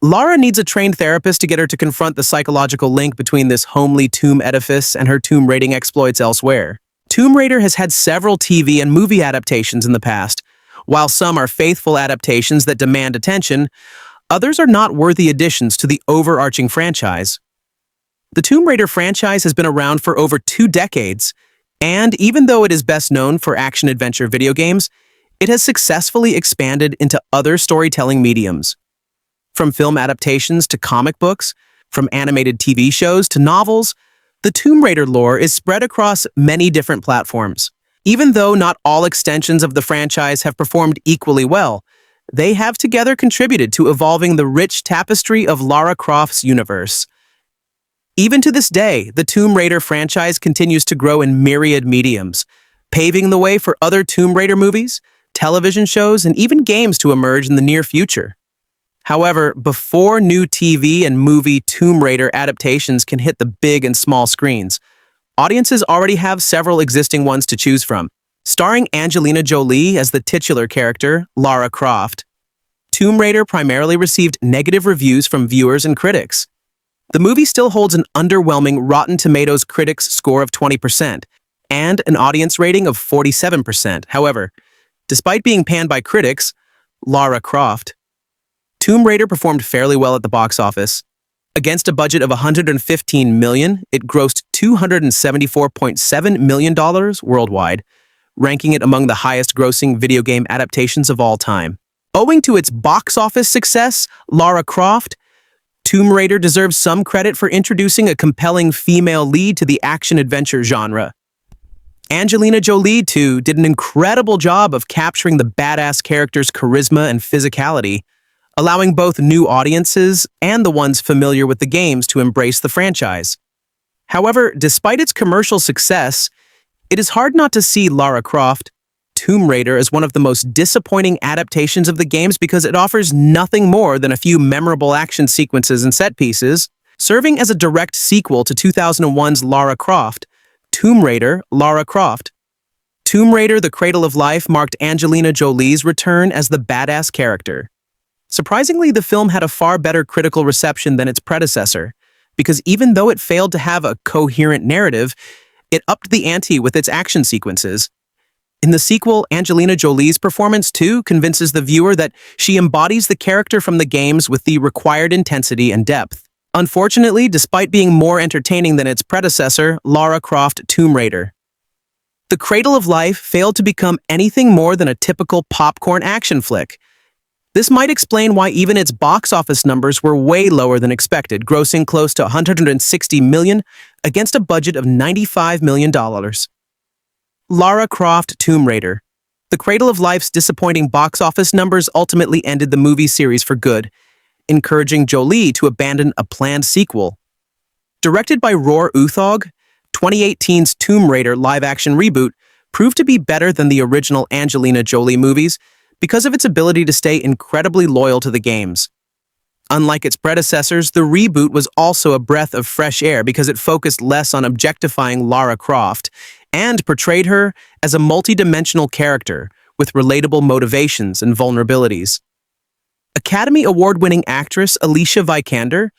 [SPEAKER 1] Lara needs a trained therapist to get her to confront the psychological link between this homely tomb edifice and her tomb raiding exploits elsewhere. Tomb Raider has had several TV and movie adaptations in the past. While some are faithful adaptations that demand attention, others are not worthy additions to the overarching franchise. The Tomb Raider franchise has been around for over 2 decades, and even though it is best known for action-adventure video games, it has successfully expanded into other storytelling mediums. From film adaptations to comic books, from animated TV shows to novels, the Tomb Raider lore is spread across many different platforms. Even though not all extensions of the franchise have performed equally well, they have together contributed to evolving the rich tapestry of Lara Croft's universe. Even to this day, the Tomb Raider franchise continues to grow in myriad mediums, paving the way for other Tomb Raider movies, television shows, and even games to emerge in the near future. However, before new TV and movie Tomb Raider adaptations can hit the big and small screens, audiences already have several existing ones to choose from. Starring Angelina Jolie as the titular character, Lara Croft, Tomb Raider primarily received negative reviews from viewers and critics. The movie still holds an underwhelming Rotten Tomatoes critics score of 20% and an audience rating of 47%. However, despite being panned by critics, Lara Croft, Tomb Raider performed fairly well at the box office. Against a budget of $115 million, it grossed $274.7 million worldwide, ranking it among the highest-grossing video game adaptations of all time. Owing to its box office success, Lara Croft, Tomb Raider deserves some credit for introducing a compelling female lead to the action-adventure genre. Angelina Jolie, too, did an incredible job of capturing the badass character's charisma and physicality, allowing both new audiences and the ones familiar with the games to embrace the franchise. However, despite its commercial success, it is hard not to see Lara Croft, Tomb Raider as one of the most disappointing adaptations of the games because it offers nothing more than a few memorable action sequences and set pieces, serving as a direct sequel to 2001's Lara Croft, Tomb Raider, Lara Croft. Tomb Raider: The Cradle of Life marked Angelina Jolie's return as the badass character. Surprisingly, the film had a far better critical reception than its predecessor, because even though it failed to have a coherent narrative, it upped the ante with its action sequences. In the sequel, Angelina Jolie's performance, too, convinces the viewer that she embodies the character from the games with the required intensity and depth. Unfortunately, despite being more entertaining than its predecessor, Lara Croft: Tomb Raider, The Cradle of Life failed to become anything more than a typical popcorn action flick. This might explain why even its box office numbers were way lower than expected, grossing close to $160 million against a budget of $95 million. Lara Croft: Tomb Raider. The Cradle of Life's disappointing box office numbers ultimately ended the movie series for good, encouraging Jolie to abandon a planned sequel. Directed by Roar Uthog, 2018's Tomb Raider live-action reboot proved to be better than the original Angelina Jolie movies because of its ability to stay incredibly loyal to the games. Unlike its predecessors, the reboot was also a breath of fresh air because it focused less on objectifying Lara Croft and portrayed her as a multidimensional character with relatable motivations and vulnerabilities. Academy Award-winning actress Alicia Vikander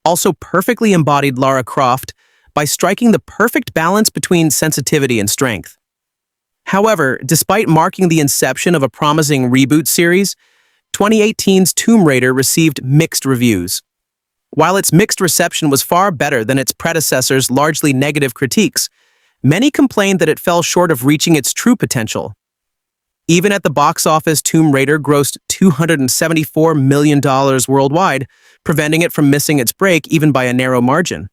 [SPEAKER 1] also perfectly embodied Lara Croft by striking the perfect balance between sensitivity and strength. However, despite marking the inception of a promising reboot series, 2018's Tomb Raider received mixed reviews. While its mixed reception was far better than its predecessor's largely negative critiques, many complained that it fell short of reaching its true potential. Even at the box office, Tomb Raider grossed $274 million worldwide, preventing it from missing its break even by a narrow margin.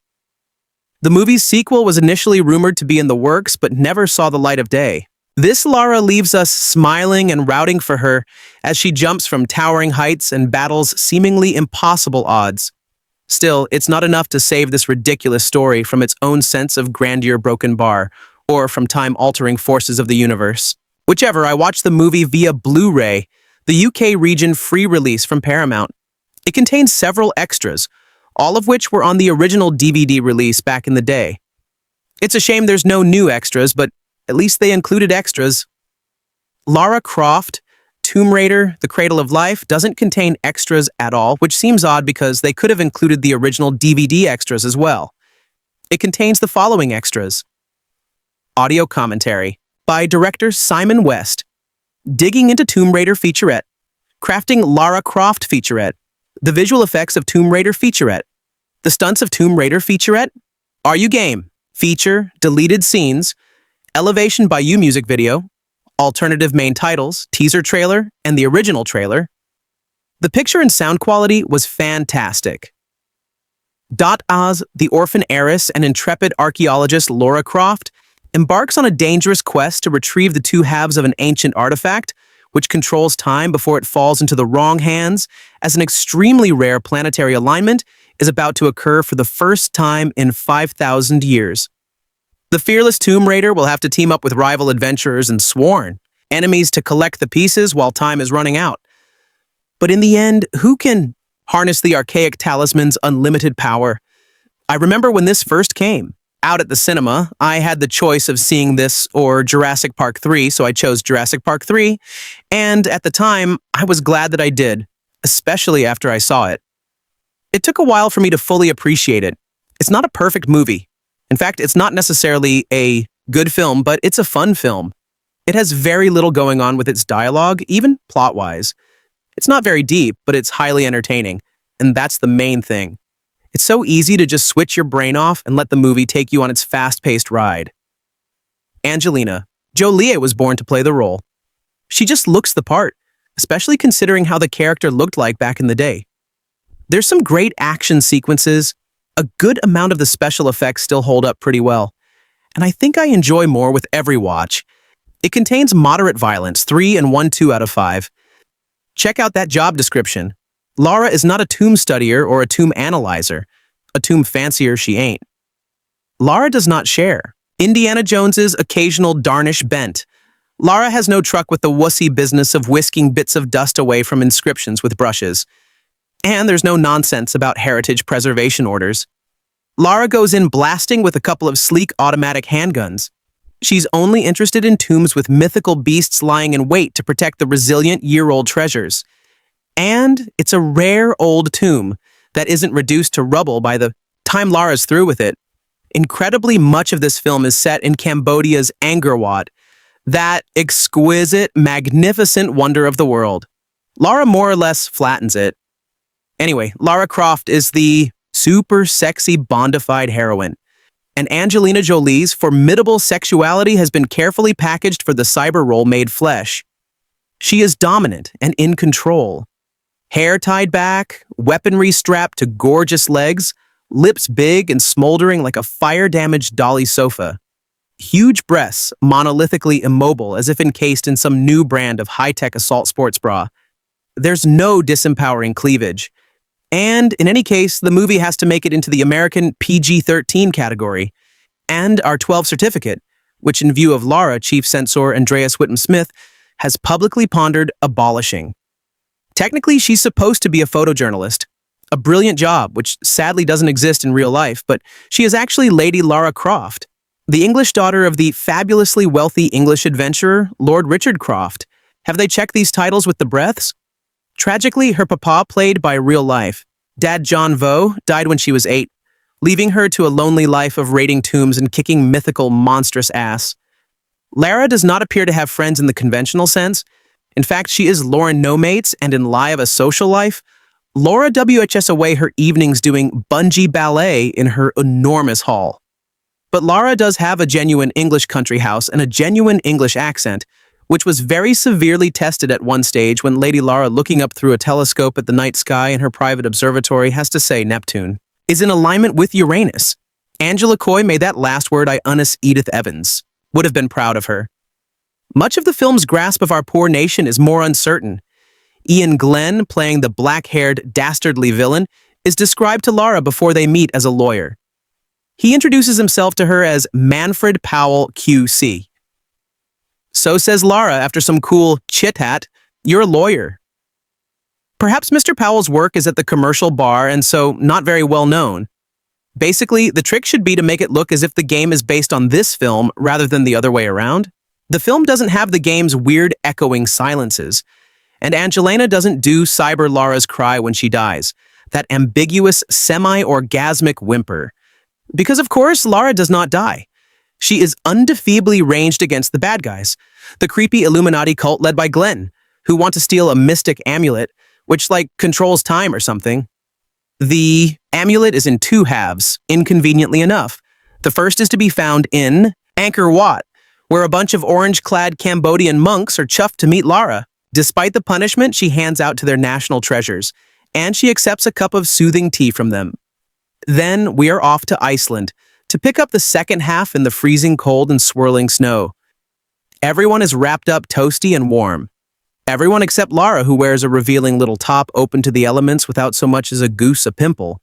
[SPEAKER 1] The movie's sequel was initially rumored to be in the works, but never saw the light of day. This Lara leaves us smiling and rooting for her as she jumps from towering heights and battles seemingly impossible odds. Still, it's not enough to save this ridiculous story from its own sense of grandeur broken bar, or from time-altering forces of the universe. Whichever, I watched the movie via Blu-ray, the UK region free release from Paramount. It contains several extras, all of which were on the original DVD release back in the day. It's a shame there's no new extras, but at least they included extras. Lara Croft, Tomb Raider, The Cradle of Life doesn't contain extras at all, which seems odd because they could have included the original DVD extras as well. It contains the following extras. Audio commentary by director Simon West, Digging into Tomb Raider featurette, Crafting Lara Croft featurette, The Visual Effects of Tomb Raider featurette, The Stunts of Tomb Raider featurette, Are You Game? Feature, Deleted Scenes, Elevation by You music video, alternative main titles, teaser trailer, and the original trailer. The picture and sound quality was fantastic. Oz, the orphan heiress and intrepid archaeologist Lara Croft, embarks on a dangerous quest to retrieve the two halves of an ancient artifact, which controls time before it falls into the wrong hands, as an extremely rare planetary alignment is about to occur for the first time in 5,000 years. The fearless Tomb Raider will have to team up with rival adventurers and sworn enemies to collect the pieces while time is running out. But in the end, who can harness the archaic talisman's unlimited power? I remember when this first came out at the cinema, I had the choice of seeing this or Jurassic Park 3, so I chose Jurassic Park 3, and at the time, I was glad that I did, especially after I saw it. It took a while for me to fully appreciate it. It's not a perfect movie. In fact, it's not necessarily a good film, but it's a fun film. It has very little going on with its dialogue, even plot-wise. It's not very deep, but it's highly entertaining, and that's the main thing. It's so easy to just switch your brain off and let the movie take you on its fast-paced ride. Angelina Jolie was born to play the role. She just looks the part, especially considering how the character looked like back in the day. There's some great action sequences. A good amount of the special effects still hold up pretty well, and I think I enjoy more with every watch. It contains moderate violence, 3 and 1/2 out of 5. Check out that job description. Lara is not a tomb studier or a tomb analyzer. A tomb fancier she ain't. Lara does not share Indiana Jones's occasional darnish bent. Lara has no truck with the wussy business of whisking bits of dust away from inscriptions with brushes. And there's no nonsense about heritage preservation orders. Lara goes in blasting with a couple of sleek automatic handguns. She's only interested in tombs with mythical beasts lying in wait to protect the resilient year-old treasures. And it's a rare old tomb that isn't reduced to rubble by the time Lara's through with it. Incredibly much of this film is set in Cambodia's Angkor Wat, that exquisite, magnificent wonder of the world. Lara more or less flattens it. Anyway, Lara Croft is the super sexy bondified heroine, and Angelina Jolie's formidable sexuality has been carefully packaged for the cyber role made flesh. She is dominant and in control. Hair tied back, weaponry strapped to gorgeous legs, lips big and smoldering like a fire-damaged dolly sofa. Huge breasts, monolithically immobile as if encased in some new brand of high-tech assault sports bra. There's no disempowering cleavage. And in any case, the movie has to make it into the American PG-13 category, and our 12 certificate, which in view of Lara, Chief Censor Andreas Whittam-Smith, has publicly pondered abolishing. Technically, she's supposed to be a photojournalist, a brilliant job, which sadly doesn't exist in real life, but she is actually Lady Lara Croft. The English daughter of the fabulously wealthy English adventurer, Lord Richard Croft. Have they checked these titles with the breaths? Tragically, her papa, played by real life, Dad Jon Voight, died when she was 8, leaving her to a lonely life of raiding tombs and kicking mythical monstrous ass. Lara does not appear to have friends in the conventional sense. In fact, she is Lauren no mates, and in Lie of a Social Life, Laura WHS away her evenings doing bungee ballet in her enormous hall. But Lara does have a genuine English country house and a genuine English accent, which was very severely tested at one stage when Lady Lara, looking up through a telescope at the night sky in her private observatory, has to say Neptune is in alignment with Uranus. Angela Coy made that last word Ionis Edith Evans. Would have been proud of her. Much of the film's grasp of our poor nation is more uncertain. Iain Glen, playing the black-haired, dastardly villain, is described to Lara before they meet as a lawyer. He introduces himself to her as Manfred Powell, QC. So says Lara after some cool chit-chat, "You're a lawyer." Perhaps Mr. Powell's work is at the commercial bar and so not very well known. Basically, the trick should be to make it look as if the game is based on this film rather than the other way around. The film doesn't have the game's weird echoing silences, and Angelina doesn't do Cyber Lara's cry when she dies, that ambiguous semi-orgasmic whimper. Because of course, Lara does not die. She is undefeatably ranged against the bad guys, the creepy Illuminati cult led by Glen, who want to steal a mystic amulet, which controls time or something. The amulet is in 2 halves, inconveniently enough. The first is to be found in Angkor Wat, where a bunch of orange-clad Cambodian monks are chuffed to meet Lara. Despite the punishment she hands out to their national treasures, and she accepts a cup of soothing tea from them. Then we are off to Iceland to pick up the second half in the freezing cold and swirling snow. Everyone is wrapped up toasty and warm. Everyone except Lara, who wears a revealing little top open to the elements without so much as a goose a pimple.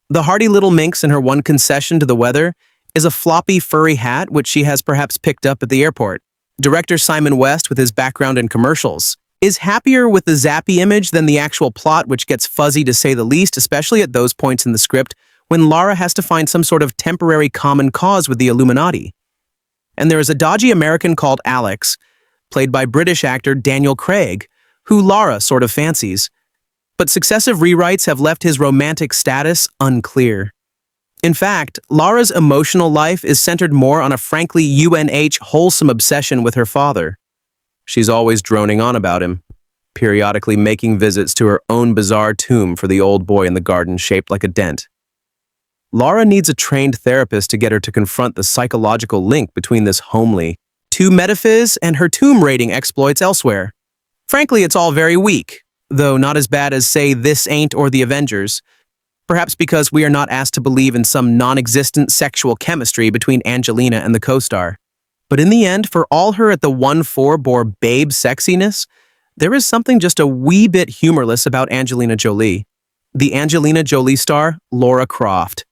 [SPEAKER 1] The hardy little minx in her one concession to the weather is a floppy, furry hat which she has perhaps picked up at the airport. Director Simon West, with his background in commercials, is happier with the zappy image than the actual plot, which gets fuzzy to say the least, especially at those points in the script when Lara has to find some sort of temporary common cause with the Illuminati. And there is a dodgy American called Alex, played by British actor Daniel Craig, who Lara sort of fancies. But successive rewrites have left his romantic status unclear. In fact, Lara's emotional life is centered more on a frankly UNH wholesome obsession with her father. She's always droning on about him, periodically making visits to her own bizarre tomb for the old boy in the garden shaped like a dent. Lara needs a trained therapist to get her to confront the psychological link between this homely, metaphysics and her tomb raiding exploits elsewhere. Frankly, it's all very weak, though not as bad as, say, This Ain't or The Avengers. Perhaps because we are not asked to believe in some non-existent sexual chemistry between Angelina and the co-star. But in the end, for all her at the 1/4 bore babe sexiness, there is something just a wee bit humorless about Angelina Jolie. The Angelina Jolie star, Lara Croft.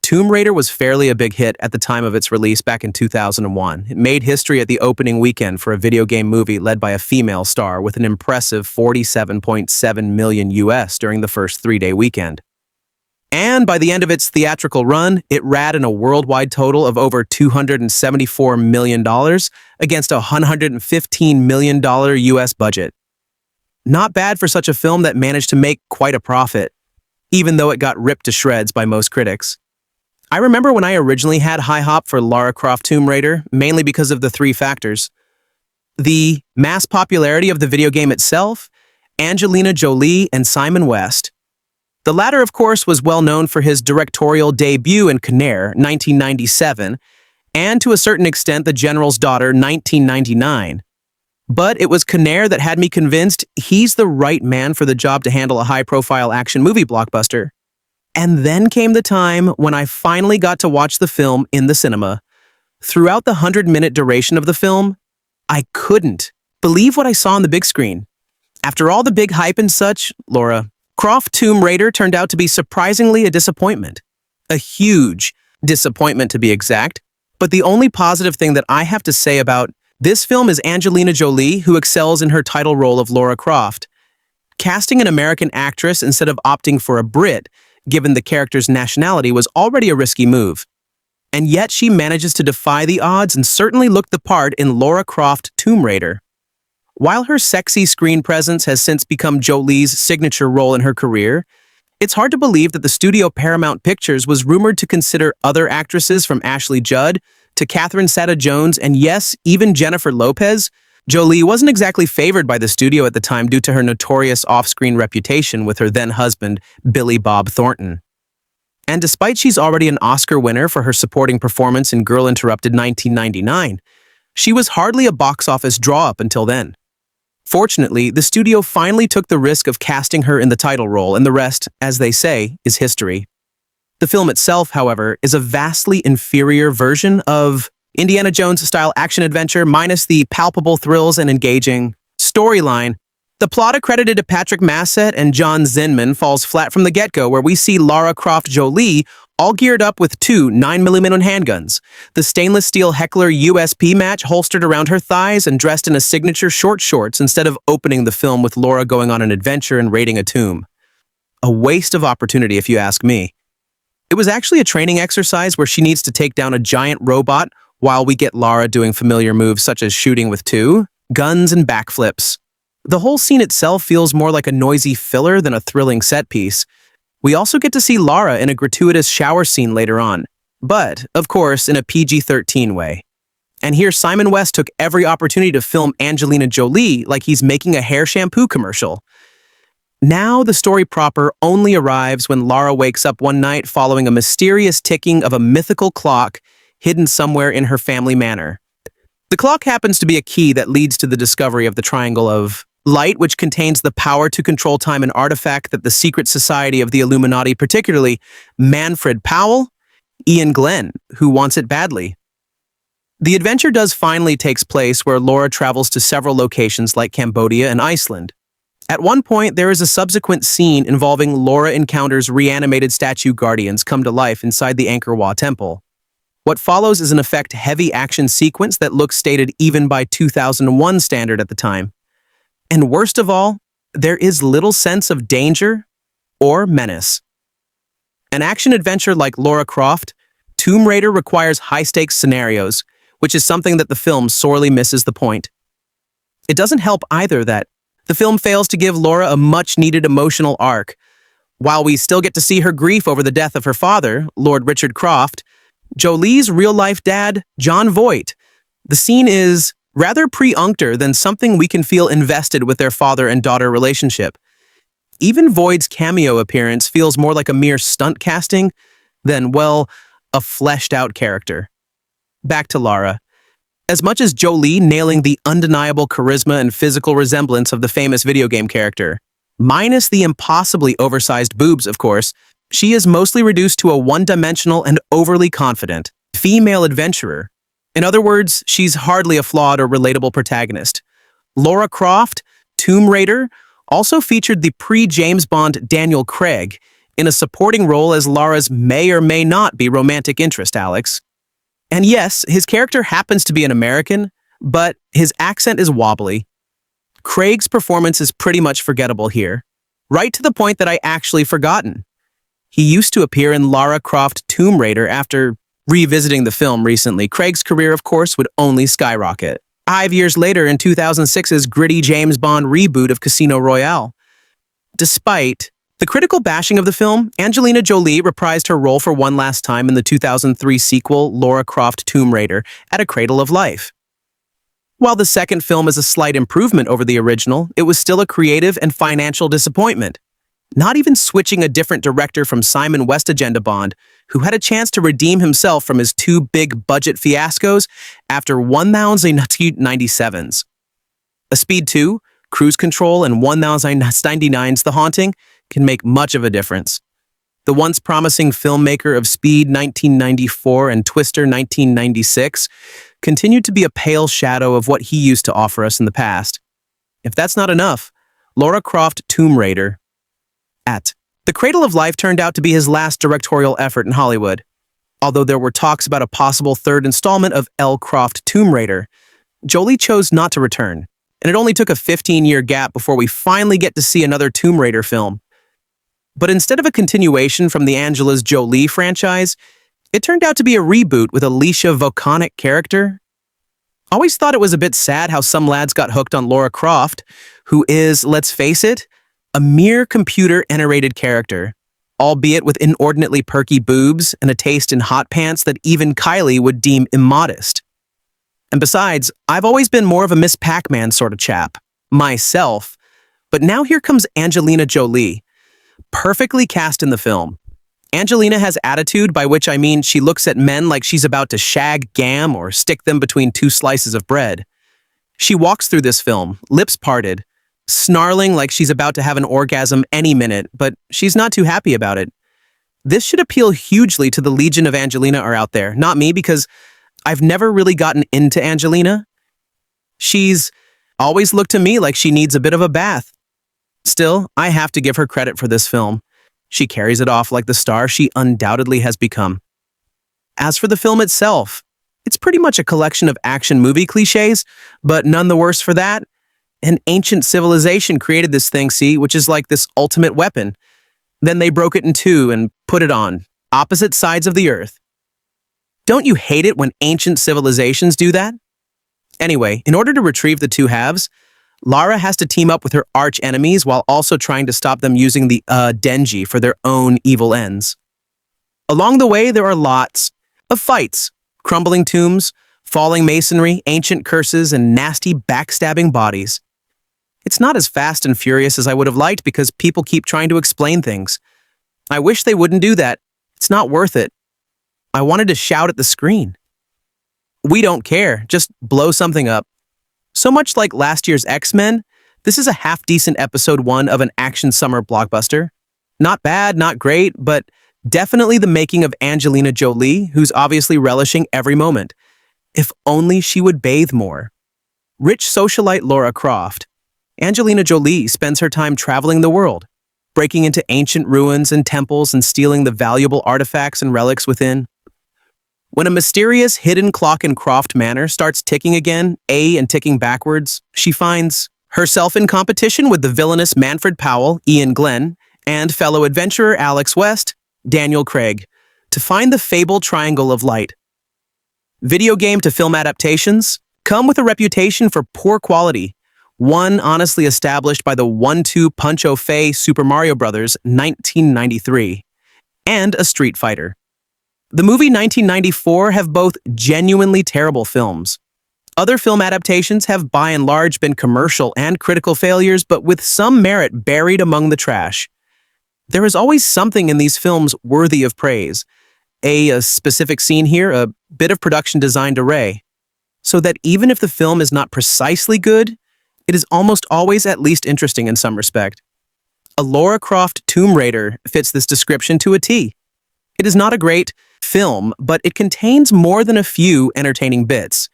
[SPEAKER 1] Tomb Raider was fairly a big hit at the time of its release back in 2001. It made history at the opening weekend for a video game movie led by a female star with an impressive $47.7 million US during the first 3-day weekend. And by the end of its theatrical run, it ran in a worldwide total of over $274 million against a $115 million US budget. Not bad for such a film that managed to make quite a profit, even though it got ripped to shreds by most critics. I remember when I originally had high hop for Lara Croft Tomb Raider, mainly because of the 3 factors. The mass popularity of the video game itself, Angelina Jolie, and Simon West. The latter, of course, was well known for his directorial debut in Canary, 1997, and to a certain extent The General's Daughter, 1999. But it was Canary that had me convinced he's the right man for the job to handle a high-profile action movie blockbuster. And then came the time when I finally got to watch the film in the cinema. Throughout the 100-minute duration of the film, I couldn't believe what I saw on the big screen. After all the big hype and such, Lara Croft Tomb Raider turned out to be surprisingly a disappointment. A huge disappointment, to be exact. But the only positive thing that I have to say about this film is Angelina Jolie, who excels in her title role of Lara Croft. Casting an American actress instead of opting for a Brit, given the character's nationality, was already a risky move. and yet she manages to defy the odds and certainly look the part in Lara Croft Tomb Raider. While her sexy screen presence has since become Jolie's signature role in her career, it's hard to believe that the studio Paramount Pictures was rumored to consider other actresses from Ashley Judd to Catherine Zeta-Jones and yes, even Jennifer Lopez. Jolie wasn't exactly favored by the studio at the time due to her notorious off-screen reputation with her then-husband, Billy Bob Thornton. And despite she's already an Oscar winner for her supporting performance in Girl Interrupted 1999, she was hardly a box office draw up until then. Fortunately, the studio finally took the risk of casting her in the title role, and the rest, as they say, is history. The film itself, however, is a vastly inferior version of Indiana Jones-style action-adventure minus the palpable thrills and engaging storyline. The plot accredited to Patrick Massett and John Zinman falls flat from the get-go, where we see Lara Croft Jolie all geared up with two 9mm handguns, the stainless steel Heckler USP match holstered around her thighs and dressed in a signature short shorts instead of opening the film with Lara going on an adventure and raiding a tomb. A waste of opportunity, if you ask me. It was actually a training exercise where she needs to take down a giant robot while we get Lara doing familiar moves such as shooting with two guns and backflips. The whole scene itself feels more like a noisy filler than a thrilling set piece. We also get to see Lara in a gratuitous shower scene later on, but, of course, in a PG-13 way. And here Simon West took every opportunity to film Angelina Jolie like he's making a hair shampoo commercial. Now the story proper only arrives when Lara wakes up one night following a mysterious ticking of a mythical clock hidden somewhere in her family manor. The clock happens to be a key that leads to the discovery of the Triangle of Light, which contains the power to control time, an artifact that the secret society of the Illuminati, particularly Manfred Powell, Iain Glen, who wants it badly. The adventure does finally takes place where Lara travels to several locations like Cambodia and Iceland. At one point, there is a subsequent scene involving Lara encounters reanimated statue guardians come to life inside the Angkor Wat Temple. What follows is an effect-heavy action sequence that looks dated even by 2001 standard at the time. And worst of all, there is little sense of danger or menace. An action-adventure like Lara Croft, Tomb Raider requires high-stakes scenarios, which is something that the film sorely misses the point. It doesn't help either that the film fails to give Lara a much-needed emotional arc. While we still get to see her grief over the death of her father, Lord Richard Croft, Jolie's real-life dad, Jon Voight, the scene is rather pre-unctuous than something we can feel invested with their father and daughter relationship. Even Voight's cameo appearance feels more like a mere stunt casting than, well, a fleshed-out character. Back to Lara. As much as Jolie nailing the undeniable charisma and physical resemblance of the famous video game character, minus the impossibly oversized boobs, of course, she is mostly reduced to a one-dimensional and overly confident female adventurer. In other words, she's hardly a flawed or relatable protagonist. Lara Croft, Tomb Raider, also featured the pre-James Bond Daniel Craig in a supporting role as Lara's may or may not be romantic interest, Alex. And yes, his character happens to be an American, but his accent is wobbly. Craig's performance is pretty much forgettable here, right to the point that I actually forgotten. He used to appear in Lara Croft Tomb Raider after revisiting the film recently. Craig's career, of course, would only skyrocket. 5 years later in 2006's gritty James Bond reboot of Casino Royale. Despite the critical bashing of the film, Angelina Jolie reprised her role for one last time in the 2003 sequel Lara Croft Tomb Raider at A Cradle of Life. While the second film is a slight improvement over the original, it was still a creative and financial disappointment. Not even switching a different director from Simon West agenda Bond, who had a chance to redeem himself from his two big-budget fiascos after 1997's. A Speed 2, Cruise Control, and 1999's The Haunting can make much of a difference. The once promising filmmaker of Speed 1994 and Twister 1996 continued to be a pale shadow of what he used to offer us in the past. If that's not enough, Lara Croft Tomb Raider The Cradle of Life turned out to be his last directorial effort in Hollywood. Although there were talks about a possible third installment of Lara Croft Tomb Raider, Jolie chose not to return, and it only took a 15-year gap before we finally get to see another Tomb Raider film. But instead of a continuation from the Angelina Jolie franchise, It turned out to be a reboot with Alicia Vikander character. Always thought it was a bit sad how some lads got hooked on Lara Croft, who is, let's face it, a mere computer-generated character, albeit with inordinately perky boobs and a taste in hot pants that even Kylie would deem immodest. And besides, I've always been more of a Miss Pac-Man sort of chap, myself, but now here comes Angelina Jolie, perfectly cast in the film. Angelina has attitude, by which I mean she looks at men like she's about to shag gam or stick them between two slices of bread. She walks through this film, lips parted, snarling like she's about to have an orgasm any minute, but she's not too happy about it. This should appeal hugely to the legion of Angelina are out there, not me, because I've never really gotten into Angelina. She's always looked to me like she needs a bit of a bath. Still, I have to give her credit for this film. She carries it off like the star she undoubtedly has become. As for the film itself, it's pretty much a collection of action movie cliches, but none the worse for that. An ancient civilization created this thing, see, which is like this ultimate weapon. Then they broke it in two and put it on opposite sides of the earth. Don't you hate it when ancient civilizations do that? Anyway, in order to retrieve the two halves, Lara has to team up with her arch enemies while also trying to stop them using the Denji for their own evil ends. Along the way, there are lots of fights, crumbling tombs, falling masonry, ancient curses, and nasty backstabbing bodies. It's not as fast and furious as I would have liked because people keep trying to explain things. I wish they wouldn't do that. It's not worth it. I wanted to shout at the screen. We don't care, just blow something up. So much like last year's X-Men, this is a half-decent episode 1 of an action summer blockbuster. Not bad, not great, but definitely the making of Angelina Jolie, who's obviously relishing every moment. If only she would bathe more. Rich socialite Lara Croft. Angelina Jolie spends her time traveling the world, breaking into ancient ruins and temples and stealing the valuable artifacts and relics within. When a mysterious hidden clock in Croft Manor starts ticking again, and ticking backwards, she finds herself in competition with the villainous Manfred Powell, Iain Glen, and fellow adventurer Alex West, Daniel Craig, to find the fabled Triangle of Light. Video game to film adaptations come with a reputation for poor quality, one honestly established by the 1-2 punch-o-fay Super Mario Bros. 1993, and a Street Fighter. The movie 1994 have both genuinely terrible films. Other film adaptations have by and large been commercial and critical failures, but with some merit buried among the trash. There is always something in these films worthy of praise. A specific scene here, a bit of production designed array. So that even if the film is not precisely good, it is almost always at least interesting in some respect. A Lara Croft Tomb Raider fits this description to a T. It is not a great film, but it contains more than a few entertaining bits.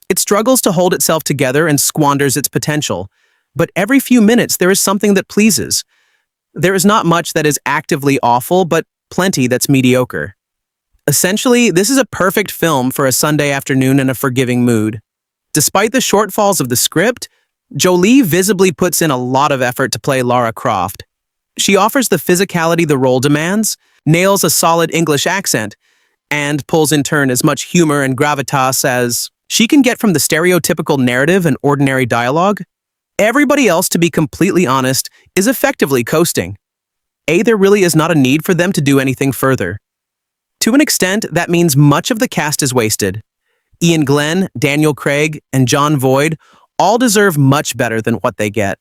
[SPEAKER 1] It struggles to hold itself together and squanders its potential, but every few minutes there is something that pleases. There is not much that is actively awful, but plenty that's mediocre. Essentially, this is a perfect film for a Sunday afternoon in a forgiving mood. Despite the shortfalls of the script, Jolie visibly puts in a lot of effort to play Lara Croft. She offers the physicality the role demands, nails a solid English accent, and pulls in turn as much humor and gravitas as she can get from the stereotypical narrative and ordinary dialogue. Everybody else, to be completely honest, is effectively coasting. There really is not a need for them to do anything further. To an extent, that means much of the cast is wasted. Iain Glen, Daniel Craig, and Jon Voight all deserve much better than what they get.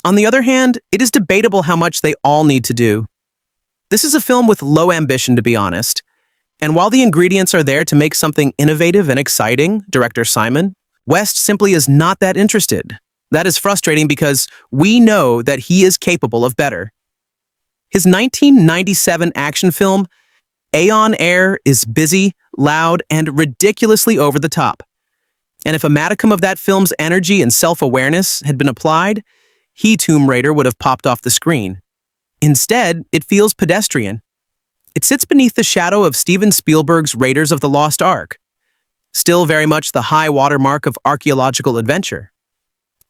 [SPEAKER 1] On the other hand, it is debatable how much they all need to do. This is a film with low ambition, to be honest. And while the ingredients are there to make something innovative and exciting, director Simon, West simply is not that interested. That is frustrating because we know that he is capable of better. His 1997 action film, Aeon Air, is busy, loud, and ridiculously over the top. And if a modicum of that film's energy and self-awareness had been applied, Tomb Raider would have popped off the screen. Instead, it feels pedestrian. It sits beneath the shadow of Steven Spielberg's Raiders of the Lost Ark, still very much the high watermark of archaeological adventure.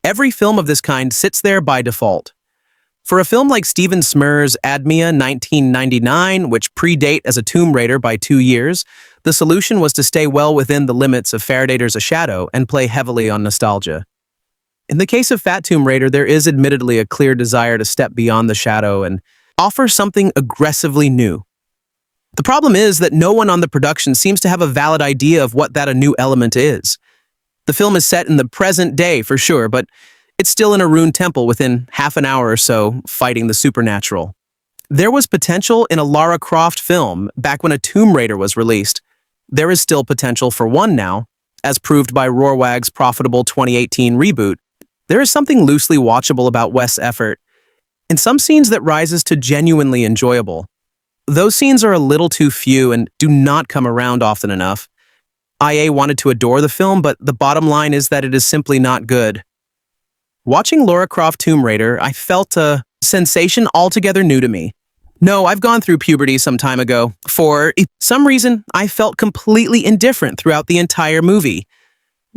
[SPEAKER 1] Every film of this kind sits there by default. For a film like Steven Smur's Admia 1999, which predate as a Tomb Raider by 2 years, the solution was to stay well within the limits of Faraday's A Shadow and play heavily on nostalgia. In the case of Fat Tomb Raider, there is admittedly a clear desire to step beyond the shadow and offer something aggressively new. The problem is that no one on the production seems to have a valid idea of what that a new element is. The film is set in the present day for sure, but it's still in a ruined temple within half an hour or so, fighting the supernatural. There was potential in a Lara Croft film back when a Tomb Raider was released. There is still potential for one now, as proved by Rohrwag's profitable 2018 reboot. There is something loosely watchable about West's effort, in some scenes that rises to genuinely enjoyable. Those scenes are a little too few and do not come around often enough. IA wanted to adore the film, but the bottom line is that it is simply not good. Watching Lara Croft Tomb Raider, I felt a sensation altogether new to me. No, I've gone through puberty some time ago. For some reason, I felt completely indifferent throughout the entire movie.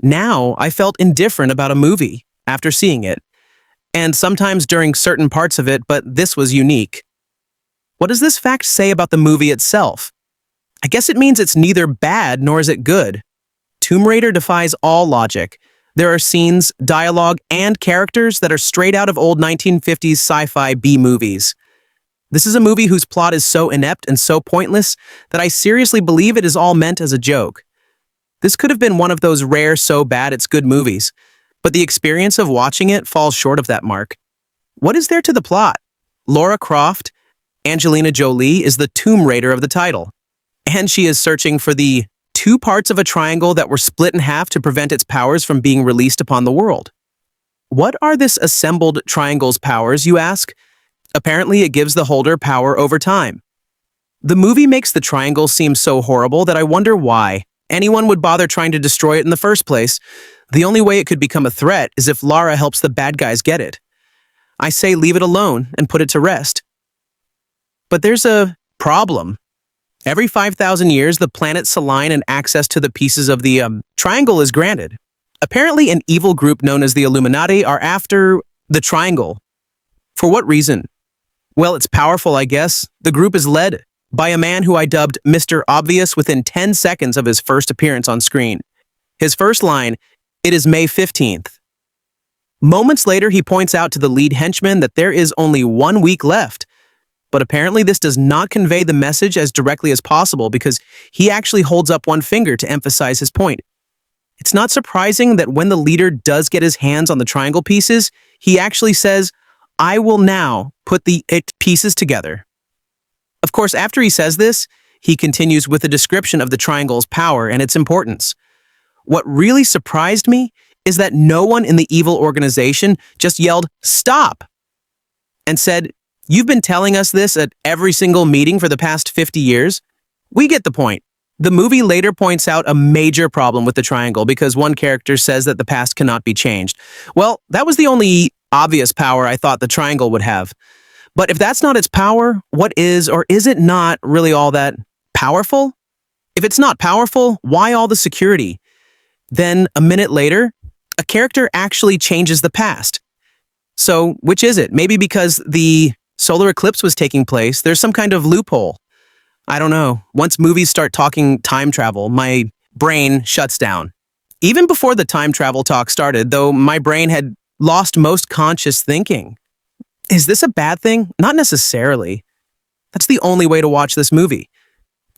[SPEAKER 1] Now, I felt indifferent about a movie after seeing it, and sometimes during certain parts of it, but this was unique. What does this fact say about the movie itself? I guess it means it's neither bad nor is it good. Tomb Raider defies all logic. There are scenes, dialogue, and characters that are straight out of old 1950s sci-fi B-movies. This is a movie whose plot is so inept and so pointless that I seriously believe it is all meant as a joke. This could have been one of those rare so bad it's good movies, but the experience of watching it falls short of that mark. What is there to the plot? Lara Croft, Angelina Jolie, is the Tomb Raider of the title, and she is searching for the two parts of a triangle that were split in half to prevent its powers from being released upon the world. What are this assembled triangle's powers, you ask? Apparently, it gives the holder power over time. The movie makes the triangle seem so horrible that I wonder why anyone would bother trying to destroy it in the first place. The only way it could become a threat is if Lara helps the bad guys get it. I say leave it alone and put it to rest. But there's a problem. Every 5,000 years, the planets align and access to the pieces of the triangle is granted. Apparently, an evil group known as the Illuminati are after the triangle. For what reason? Well, it's powerful, I guess. The group is led by a man who I dubbed Mr. Obvious within 10 seconds of his first appearance on screen. His first line, "It is May 15th. Moments later, he points out to the lead henchman that there is only 1 week left. But apparently this does not convey the message as directly as possible because he actually holds up one finger to emphasize his point. It's not surprising that when the leader does get his hands on the triangle pieces, he actually says, "I will now put the pieces together." Of course, after he says this, he continues with a description of the triangle's power and its importance. What really surprised me is that no one in the evil organization just yelled, "Stop!" and said, "You've been telling us this at every single meeting for the past 50 years. We get the point." The movie later points out a major problem with the triangle because one character says that the past cannot be changed. Well, that was the only obvious power I thought the triangle would have. But if that's not its power, what is or is it not really all that powerful? If it's not powerful, why all the security? Then, a minute later, a character actually changes the past. So, which is it? Maybe because the solar eclipse was taking place, there's some kind of loophole. I don't know. Once movies start talking time travel, my brain shuts down. Even before the time travel talk started, though, my brain had lost most conscious thinking. Is this a bad thing? Not necessarily. That's the only way to watch this movie.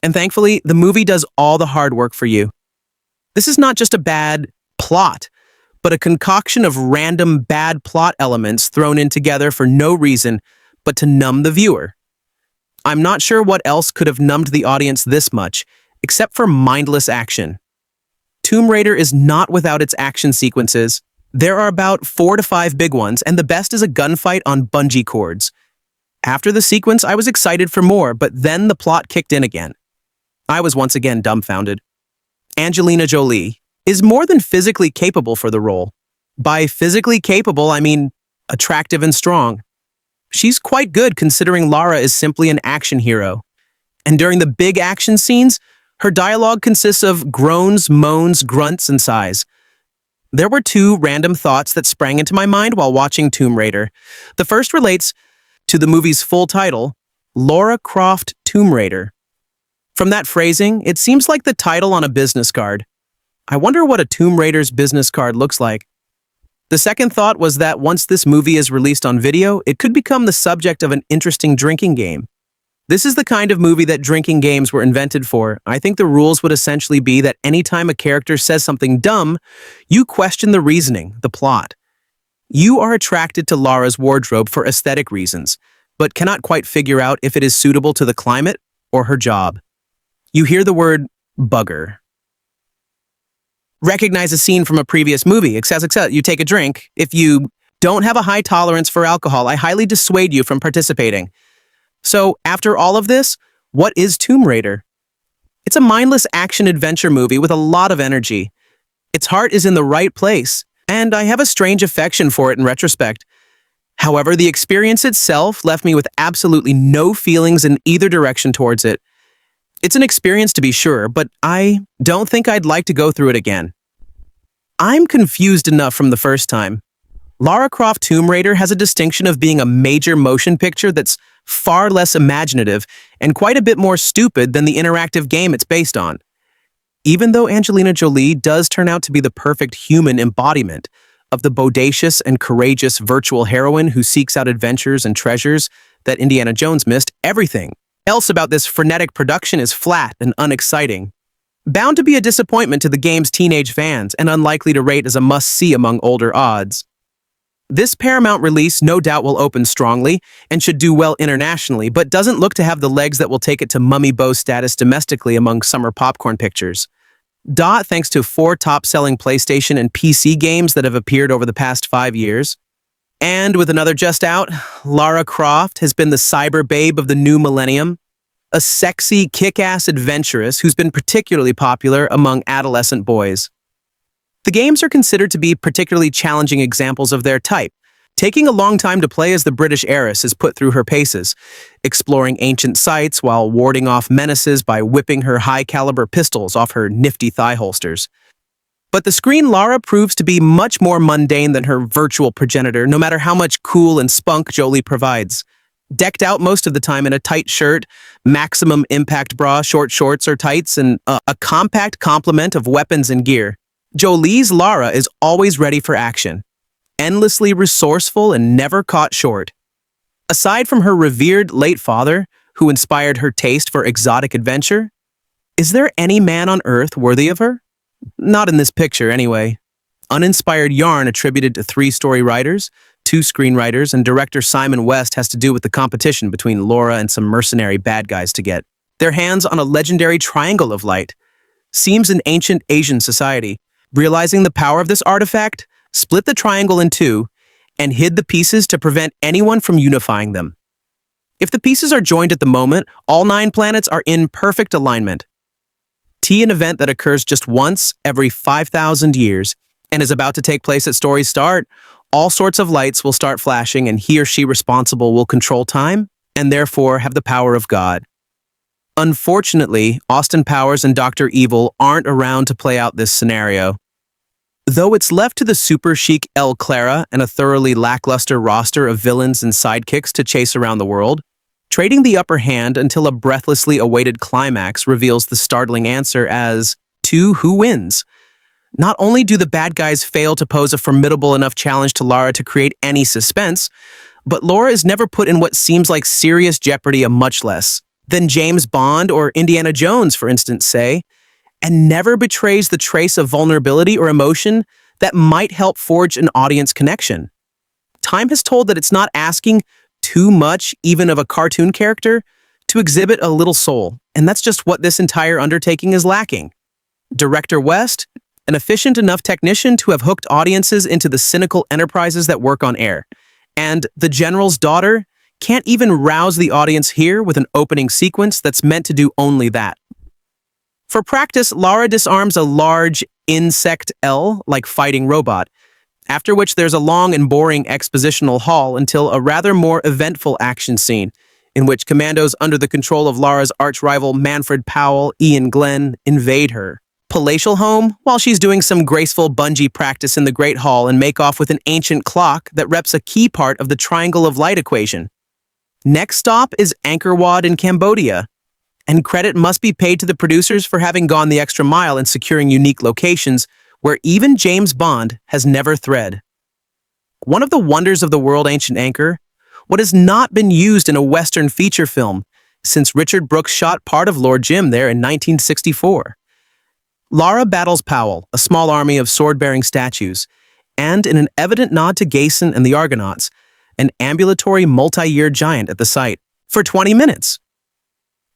[SPEAKER 1] And thankfully, the movie does all the hard work for you. This is not just a bad plot, but a concoction of random bad plot elements thrown in together for no reason but to numb the viewer. I'm not sure what else could have numbed the audience this much, except for mindless action. Tomb Raider is not without its action sequences. There are about 4 to 5 big ones, and the best is a gunfight on bungee cords. After the sequence, I was excited for more, but then the plot kicked in again. I was once again dumbfounded. Angelina Jolie is more than physically capable for the role. By physically capable, I mean attractive and strong. She's quite good considering Lara is simply an action hero. And during the big action scenes, her dialogue consists of groans, moans, grunts, and sighs. There were 2 random thoughts that sprang into my mind while watching Tomb Raider. The first relates to the movie's full title, Lara Croft Tomb Raider. From that phrasing, it seems like the title on a business card. I wonder what a Tomb Raider's business card looks like. The second thought was that once this movie is released on video, it could become the subject of an interesting drinking game. This is the kind of movie that drinking games were invented for. I think the rules would essentially be that anytime a character says something dumb, you question the reasoning, the plot. You are attracted to Lara's wardrobe for aesthetic reasons, but cannot quite figure out if it is suitable to the climate or her job. You hear the word bugger. Recognize a scene from a previous movie, etc. You take a drink. If you don't have a high tolerance for alcohol, I highly dissuade you from participating. So, after all of this, what is Tomb Raider? It's a mindless action-adventure movie with a lot of energy. Its heart is in the right place, and I have a strange affection for it in retrospect. However, the experience itself left me with absolutely no feelings in either direction towards it. It's an experience to be sure, but I don't think I'd like to go through it again. I'm confused enough from the first time. Lara Croft Tomb Raider has a distinction of being a major motion picture that's far less imaginative and quite a bit more stupid than the interactive game it's based on. Even though Angelina Jolie does turn out to be the perfect human embodiment of the bodacious and courageous virtual heroine who seeks out adventures and treasures that Indiana Jones missed, everything else about this frenetic production is flat and unexciting. Bound to be a disappointment to the game's teenage fans and unlikely to rate as a must-see among older odds. This Paramount release no doubt will open strongly and should do well internationally, but doesn't look to have the legs that will take it to mummy bow status domestically among summer popcorn pictures. Thanks to 4 top-selling PlayStation and PC games that have appeared over the past 5 years. And with another just out, Lara Croft has been the cyber babe of the new millennium, a sexy, kick-ass adventuress who's been particularly popular among adolescent boys. The games are considered to be particularly challenging examples of their type, taking a long time to play as the British heiress is put through her paces, exploring ancient sites while warding off menaces by whipping her high-caliber pistols off her nifty thigh holsters. But the screen Lara proves to be much more mundane than her virtual progenitor, no matter how much cool and spunk Jolie provides. Decked out most of the time in a tight shirt, maximum impact bra, short shorts or tights, and a compact complement of weapons and gear, Jolie's Lara is always ready for action, endlessly resourceful and never caught short. Aside from her revered late father, who inspired her taste for exotic adventure, is there any man on earth worthy of her? Not in this picture, anyway. Uninspired yarn attributed to 3-story writers, 2 screenwriters, and director Simon West has to do with the competition between Lara and some mercenary bad guys to get their hands on a legendary triangle of light. Seems in ancient Asian society, realizing the power of this artifact, split the triangle in 2 and hid the pieces to prevent anyone from unifying them. If the pieces are joined at the moment, all 9 planets are in perfect alignment. An event that occurs just once every 5,000 years and is about to take place at story's start. All sorts of lights will start flashing and he or she responsible will control time and therefore have the power of God. Unfortunately, Austin Powers and Dr. Evil aren't around to play out this scenario. Though it's left to the super chic El Clara and a thoroughly lackluster roster of villains and sidekicks to chase around the world, trading the upper hand until a breathlessly awaited climax reveals the startling answer as to who wins. Not only do the bad guys fail to pose a formidable enough challenge to Lara to create any suspense, but Lara is never put in what seems like serious jeopardy, a much less than James Bond or Indiana Jones, for instance, say, and never betrays the trace of vulnerability or emotion that might help forge an audience connection. Time has told that it's not asking too much, even of a cartoon character, to exhibit a little soul, and that's just what this entire undertaking is lacking. Director West, an efficient enough technician to have hooked audiences into the cynical enterprises that work on air, and the General's daughter can't even rouse the audience here with an opening sequence that's meant to do only that. For practice, Lara disarms a large insect L-like fighting robot, after which there's a long and boring expositional haul until a rather more eventful action scene, in which commandos under the control of Lara's arch-rival Manfred Powell, Iain Glen, invade her palatial home while she's doing some graceful bungee practice in the Great Hall and make off with an ancient clock that reps a key part of the triangle of light equation. Next stop is Angkor Wat in Cambodia, and credit must be paid to the producers for having gone the extra mile in securing unique locations where even James Bond has never thread. One of the wonders of the world, ancient Angkor, what has not been used in a Western feature film since Richard Brooks shot part of Lord Jim there in 1964. Lara battles Powell, a small army of sword-bearing statues, and in an evident nod to Gason and the Argonauts, an ambulatory multi-year giant at the site, for 20 minutes.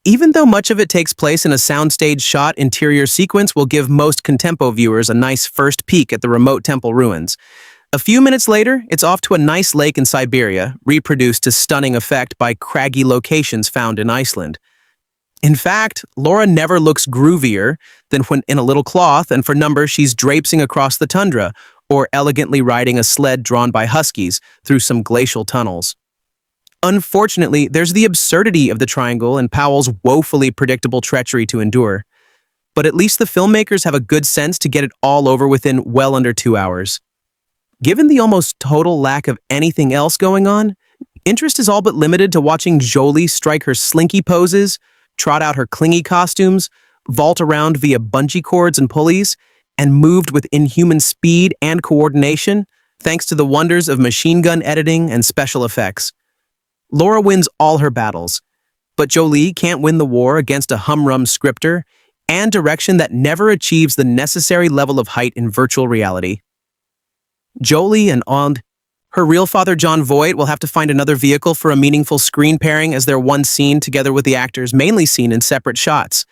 [SPEAKER 1] Even though much of it takes place in a soundstage shot, interior sequence will give most contempo viewers a nice first peek at the remote temple ruins. A few minutes later, it's off to a nice lake in Siberia, reproduced to stunning effect by craggy locations found in Iceland. In fact, Laura never looks groovier than when in a little cloth and for numbers she's drapesing across the tundra or elegantly riding a sled drawn by huskies through some glacial tunnels. Unfortunately, there's the absurdity of the triangle and Powell's woefully predictable treachery to endure. But at least the filmmakers have a good sense to get it all over within well under 2 hours. Given the almost total lack of anything else going on, interest is all but limited to watching Jolie strike her slinky poses, trot out her clingy costumes, vault around via bungee cords and pulleys, and moved with inhuman speed and coordination, thanks to the wonders of machine gun editing and special effects. Laura wins all her battles, but Jolie can't win the war against a humrum scripter and direction that never achieves the necessary level of height in virtual reality. Jolie and her real father Jon Voight will have to find another vehicle for a meaningful screen pairing as their one scene together with the actors mainly seen in separate shots.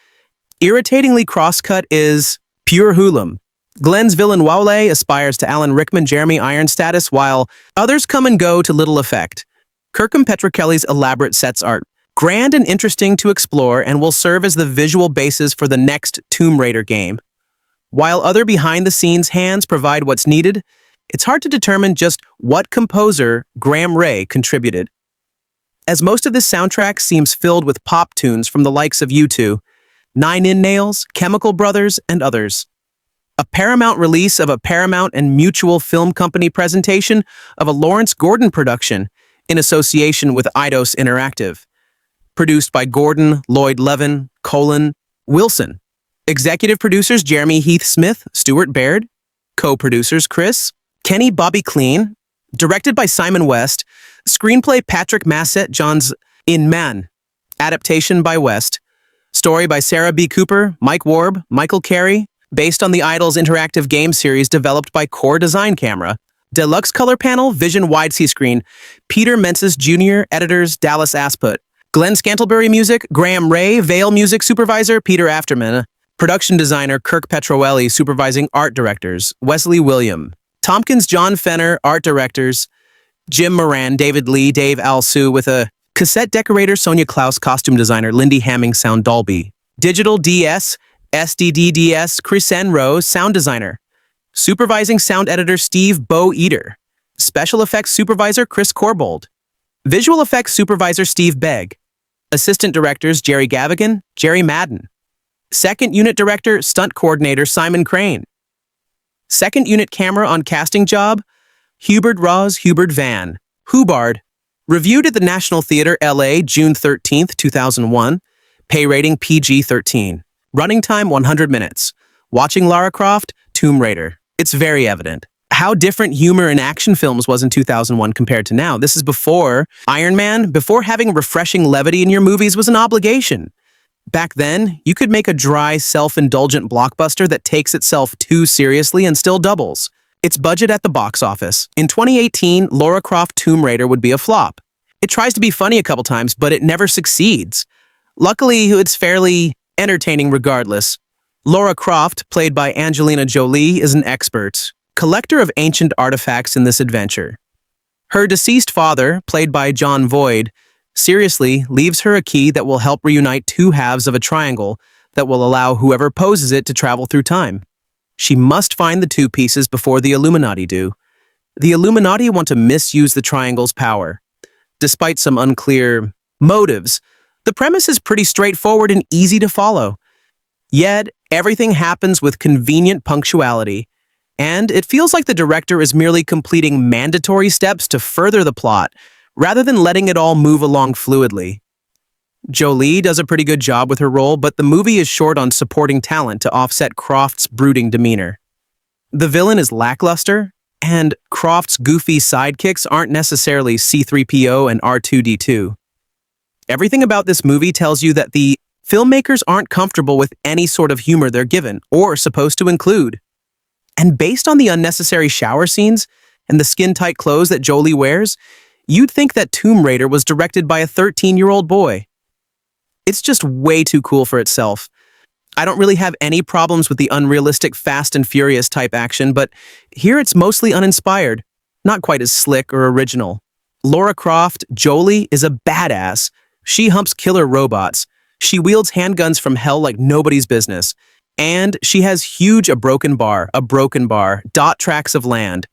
[SPEAKER 1] Irritatingly cross-cut is pure hoolum. Glen's villain Wowley aspires to Alan Rickman Jeremy Irons status while others come and go to little effect. Kirkham Petrokelly's elaborate sets art, grand and interesting to explore and will serve as the visual basis for the next Tomb Raider game. While other behind-the-scenes hands provide what's needed, it's hard to determine just what composer Graham Ray contributed. As most of this soundtrack seems filled with pop tunes from the likes of U2, Nine Inch Nails, Chemical Brothers, and others. A Paramount release of a Paramount and Mutual Film Company presentation of a Lawrence Gordon production in association with Eidos Interactive. Produced by Gordon, Lloyd, Levin, Colin, Wilson. Executive producers Jeremy Heath Smith, Stuart Baird. Co-producers Chris, Kenny Bobby Clean. Directed by Simon West. Screenplay Patrick Massett, John's In Man. Adaptation by West. Story by Sarah B. Cooper, Mike Warb, Michael Carey. Based on the Idols interactive game series developed by Core Design Camera. Deluxe color panel, Vision Wide C-Screen. Peter Menses Jr., editors Dallas Asput. Glenn Scantlebury music, Graham Ray, Vale music supervisor, Peter Afterman. Production designer, Kirk Petroelli, supervising art directors, Wesley William. Tompkins John Fenner, art directors, Jim Moran, David Lee, Dave Alsu, with a cassette decorator, Sonia Klaus, costume designer, Lindy Hamming, sound Dolby. Digital DS, SDDDS, Chris N. Rose, sound designer. Supervising sound editor, Steve Bo Eater. Special effects supervisor, Chris Corbold. Visual effects supervisor, Steve Begg. Assistant directors, Jerry Gavigan, Jerry Madden. Second unit director, stunt coordinator, Simon Crane. Second unit camera on casting job, Hubert Roz, Hubert Van. Hubbard. Reviewed at the National Theatre, LA, June 13th, 2001. Pay rating PG-13. Running time 100 minutes. Watching Lara Croft, Tomb Raider. It's very evident how different humor in action films was in 2001 compared to now. This is before Iron Man, before having refreshing levity in your movies was an obligation. Back then, you could make a dry, self-indulgent blockbuster that takes itself too seriously and still doubles its budget at the box office. In 2018, Lara Croft Tomb Raider would be a flop. It tries to be funny a couple times, but it never succeeds. Luckily, it's fairly entertaining regardless. Lara Croft, played by Angelina Jolie, is an expert, collector of ancient artifacts in this adventure. Her deceased father, played by Jon Voight, seriously leaves her a key that will help reunite two halves of a triangle that will allow whoever poses it to travel through time. She must find the two pieces before the Illuminati do. The Illuminati want to misuse the triangle's power. Despite some unclear motives, the premise is pretty straightforward and easy to follow. Yet, everything happens with convenient punctuality, and it feels like the director is merely completing mandatory steps to further the plot, rather than letting it all move along fluidly. Jolie does a pretty good job with her role, but the movie is short on supporting talent to offset Croft's brooding demeanor. The villain is lackluster, and Croft's goofy sidekicks aren't necessarily C-3PO and R2-D2. Everything about this movie tells you that the filmmakers aren't comfortable with any sort of humor they're given or supposed to include. And based on the unnecessary shower scenes and the skin-tight clothes that Jolie wears, you'd think that Tomb Raider was directed by a 13-year-old boy. It's just way too cool for itself. I don't really have any problems with the unrealistic Fast and Furious type action, but here it's mostly uninspired, not quite as slick or original. Lara Croft, Jolie, is a badass. She humps killer robots. She wields handguns from hell like nobody's business. And she has huge a broken bar, dot tracts of land.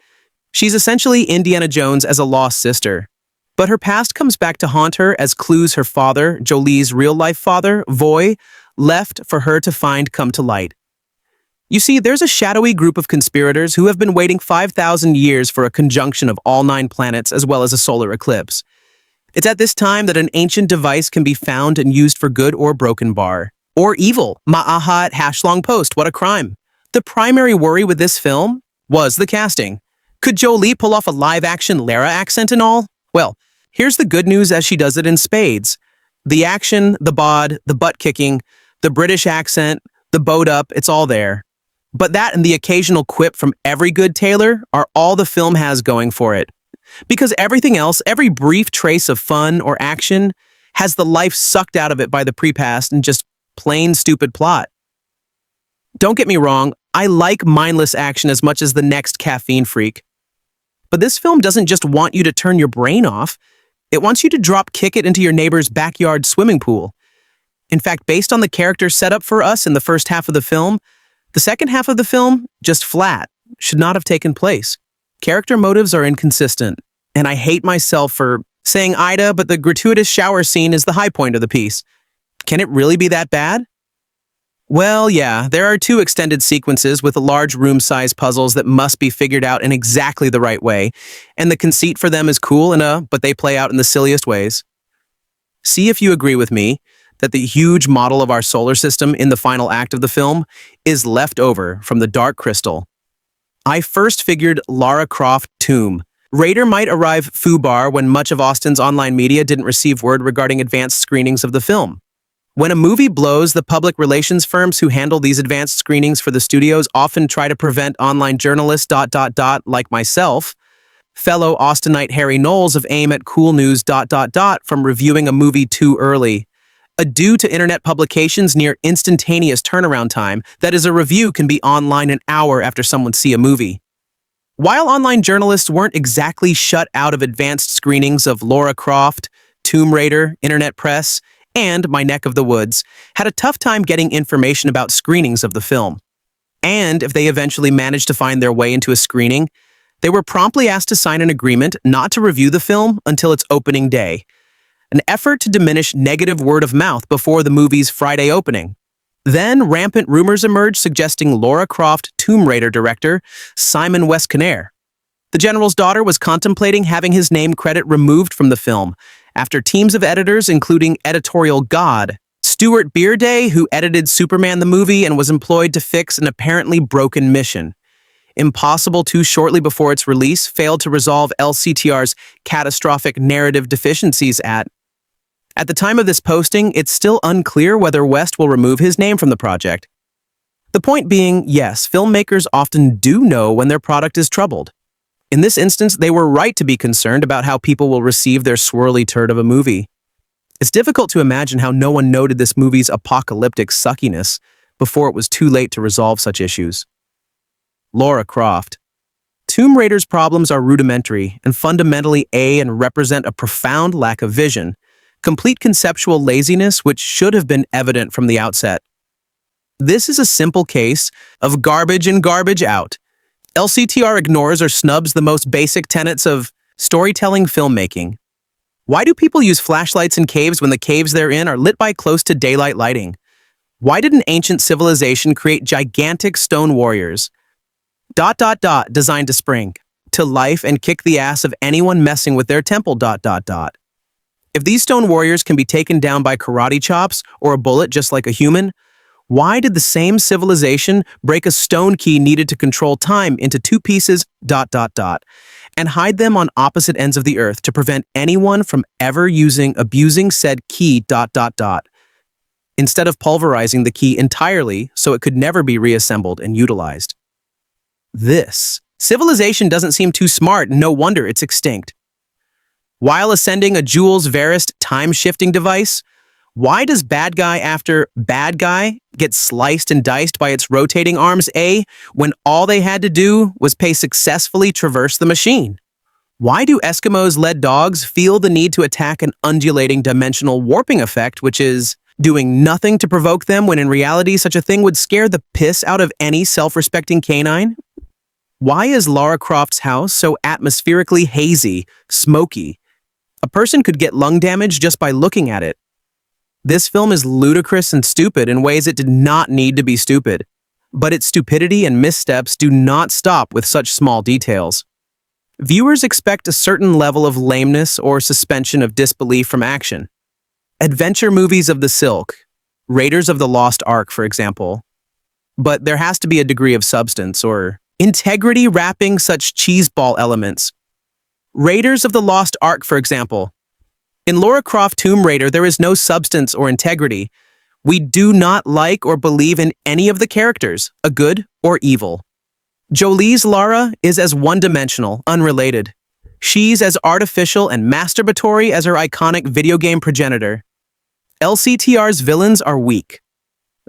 [SPEAKER 1] She's essentially Indiana Jones as a lost sister. But her past comes back to haunt her as clues her father, Jolie's real-life father, Voight, left for her to find come to light. You see, there's a shadowy group of conspirators who have been waiting 5,000 years for a conjunction of all 9 planets as well as a solar eclipse. It's at this time that an ancient device can be found and used for good or broken bar. Or evil. Ma'ahat hashlong post, what a crime. The primary worry with this film was the casting. Could Jolie pull off a live-action Lara accent and all? Well, here's the good news as she does it in spades. The action, the bod, the butt-kicking, the British accent, the bowed up, it's all there. But that and the occasional quip from every good tailor are all the film has going for it. Because everything else, every brief trace of fun or action, has the life sucked out of it by the pre-past and just plain stupid plot. Don't get me wrong, I like mindless action as much as the next caffeine freak. But this film doesn't just want you to turn your brain off. It wants you to drop kick it into your neighbor's backyard swimming pool. In fact, based on the character set up for us in the first half of the film, the second half of the film, just flat, should not have taken place. Character motives are inconsistent, and I hate myself for saying Ida, but the gratuitous shower scene is the high point of the piece. Can it really be that bad? Well, yeah, there are 2 extended sequences with large room-size puzzles that must be figured out in exactly the right way, and the conceit for them is cool but they play out in the silliest ways. See if you agree with me that the huge model of our solar system in the final act of the film is left over from the Dark Crystal. I first figured Lara Croft Tomb Raider might arrive foobar when much of Austin's online media didn't receive word regarding advanced screenings of the film. When a movie blows, the public relations firms who handle these advanced screenings for the studios often try to prevent online journalists like myself, fellow Austinite Harry Knowles of AIM at Cool News from reviewing a movie too early. Due to internet publications near instantaneous turnaround time, that is, a review can be online an hour after someone see a movie. While online journalists weren't exactly shut out of advanced screenings of Lara Croft, Tomb Raider, internet press, and my neck of the woods, had a tough time getting information about screenings of the film. And if they eventually managed to find their way into a screening, they were promptly asked to sign an agreement not to review the film until its opening day, an effort to diminish negative word of mouth before the movie's Friday opening. Then rampant rumors emerged suggesting Lara Croft Tomb Raider director Simon Westconner. The general's daughter was contemplating having his name credit removed from the film after teams of editors, including editorial god Stuart Bearday, who edited Superman the movie and was employed to fix an apparently broken mission. Impossible 2 shortly before its release, failed to resolve LCTR's catastrophic narrative deficiencies at the time of this posting, it's still unclear whether West will remove his name from the project. The point being, yes, filmmakers often do know when their product is troubled. In this instance, they were right to be concerned about how people will receive their swirly turd of a movie. It's difficult to imagine how no one noted this movie's apocalyptic suckiness before it was too late to resolve such issues. Lara Croft. Tomb Raider's problems are rudimentary and fundamentally and represent a profound lack of vision, complete conceptual laziness which should have been evident from the outset. This is a simple case of garbage in, garbage out. LCTR ignores or snubs the most basic tenets of storytelling filmmaking. Why do people use flashlights in caves when the caves they're in are lit by close to daylight lighting? Why did an ancient civilization create gigantic stone warriors? Designed to spring. to life and kick the ass of anyone messing with their temple... If these stone warriors can be taken down by karate chops or a bullet just like a human, why did the same civilization break a stone key needed to control time into two pieces... and hide them on opposite ends of the earth to prevent anyone from ever abusing said key... instead of pulverizing the key entirely so it could never be reassembled and utilized? This civilization doesn't seem too smart, and no wonder it's extinct. While ascending a Jules Verist time-shifting device, why does bad guy after bad guy get sliced and diced by its rotating arms, when all they had to do was successfully traverse the machine? Why do Eskimos-led dogs feel the need to attack an undulating dimensional warping effect, which is doing nothing to provoke them, when in reality such a thing would scare the piss out of any self-respecting canine? Why is Lara Croft's house so atmospherically hazy, smoky? A person could get lung damage just by looking at it. This film is ludicrous and stupid in ways it did not need to be stupid, but its stupidity and missteps do not stop with such small details. Viewers expect a certain level of lameness or suspension of disbelief from action. Adventure movies of the Silk, Raiders of the Lost Ark, for example. But there has to be a degree of substance or integrity wrapping such cheeseball elements. Raiders of the Lost Ark, for example. In Lara Croft Tomb Raider, there is no substance or integrity. We do not like or believe in any of the characters, a good or evil. Jolie's Lara is as one-dimensional, unrelated. She's as artificial and masturbatory as her iconic video game progenitor. LCTR's villains are weak.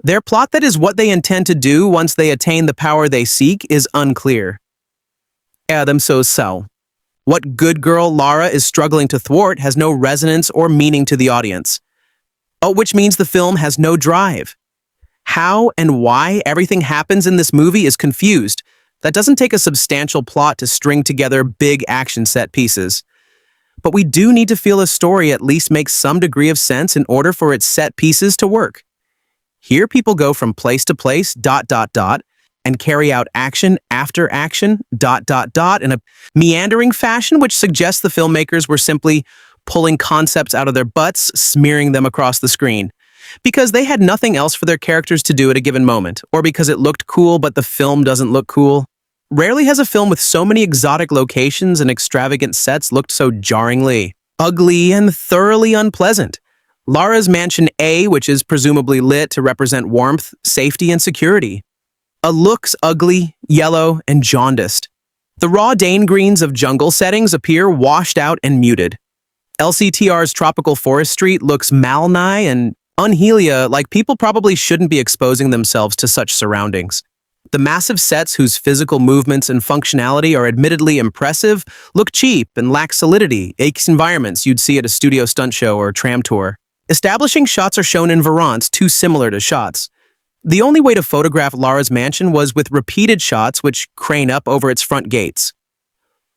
[SPEAKER 1] Their plot, that is what they intend to do once they attain the power they seek, is unclear. Adam so. What good girl Lara is struggling to thwart has no resonance or meaning to the audience. Which means the film has no drive. How and why everything happens in this movie is confused. That doesn't take a substantial plot to string together big action set pieces. But we do need to feel a story at least makes some degree of sense in order for its set pieces to work. Here people go from place to place, and carry out action after action, in a meandering fashion, which suggests the filmmakers were simply pulling concepts out of their butts, smearing them across the screen. Because they had nothing else for their characters to do at a given moment, or because it looked cool but the film doesn't look cool. Rarely has a film with so many exotic locations and extravagant sets looked so jarringly ugly and thoroughly unpleasant. Lara's mansion A, which is presumably lit to represent warmth, safety, and security, looks ugly, yellow, and jaundiced. The raw Dane greens of jungle settings appear washed out and muted. LCTR's tropical forest street looks malnigh and unhelia, like people probably shouldn't be exposing themselves to such surroundings. The massive sets whose physical movements and functionality are admittedly impressive look cheap and lack solidity, environments you'd see at a studio stunt show or tram tour. Establishing shots are shown in verants too similar to shots. The only way to photograph Lara's mansion was with repeated shots which crane up over its front gates.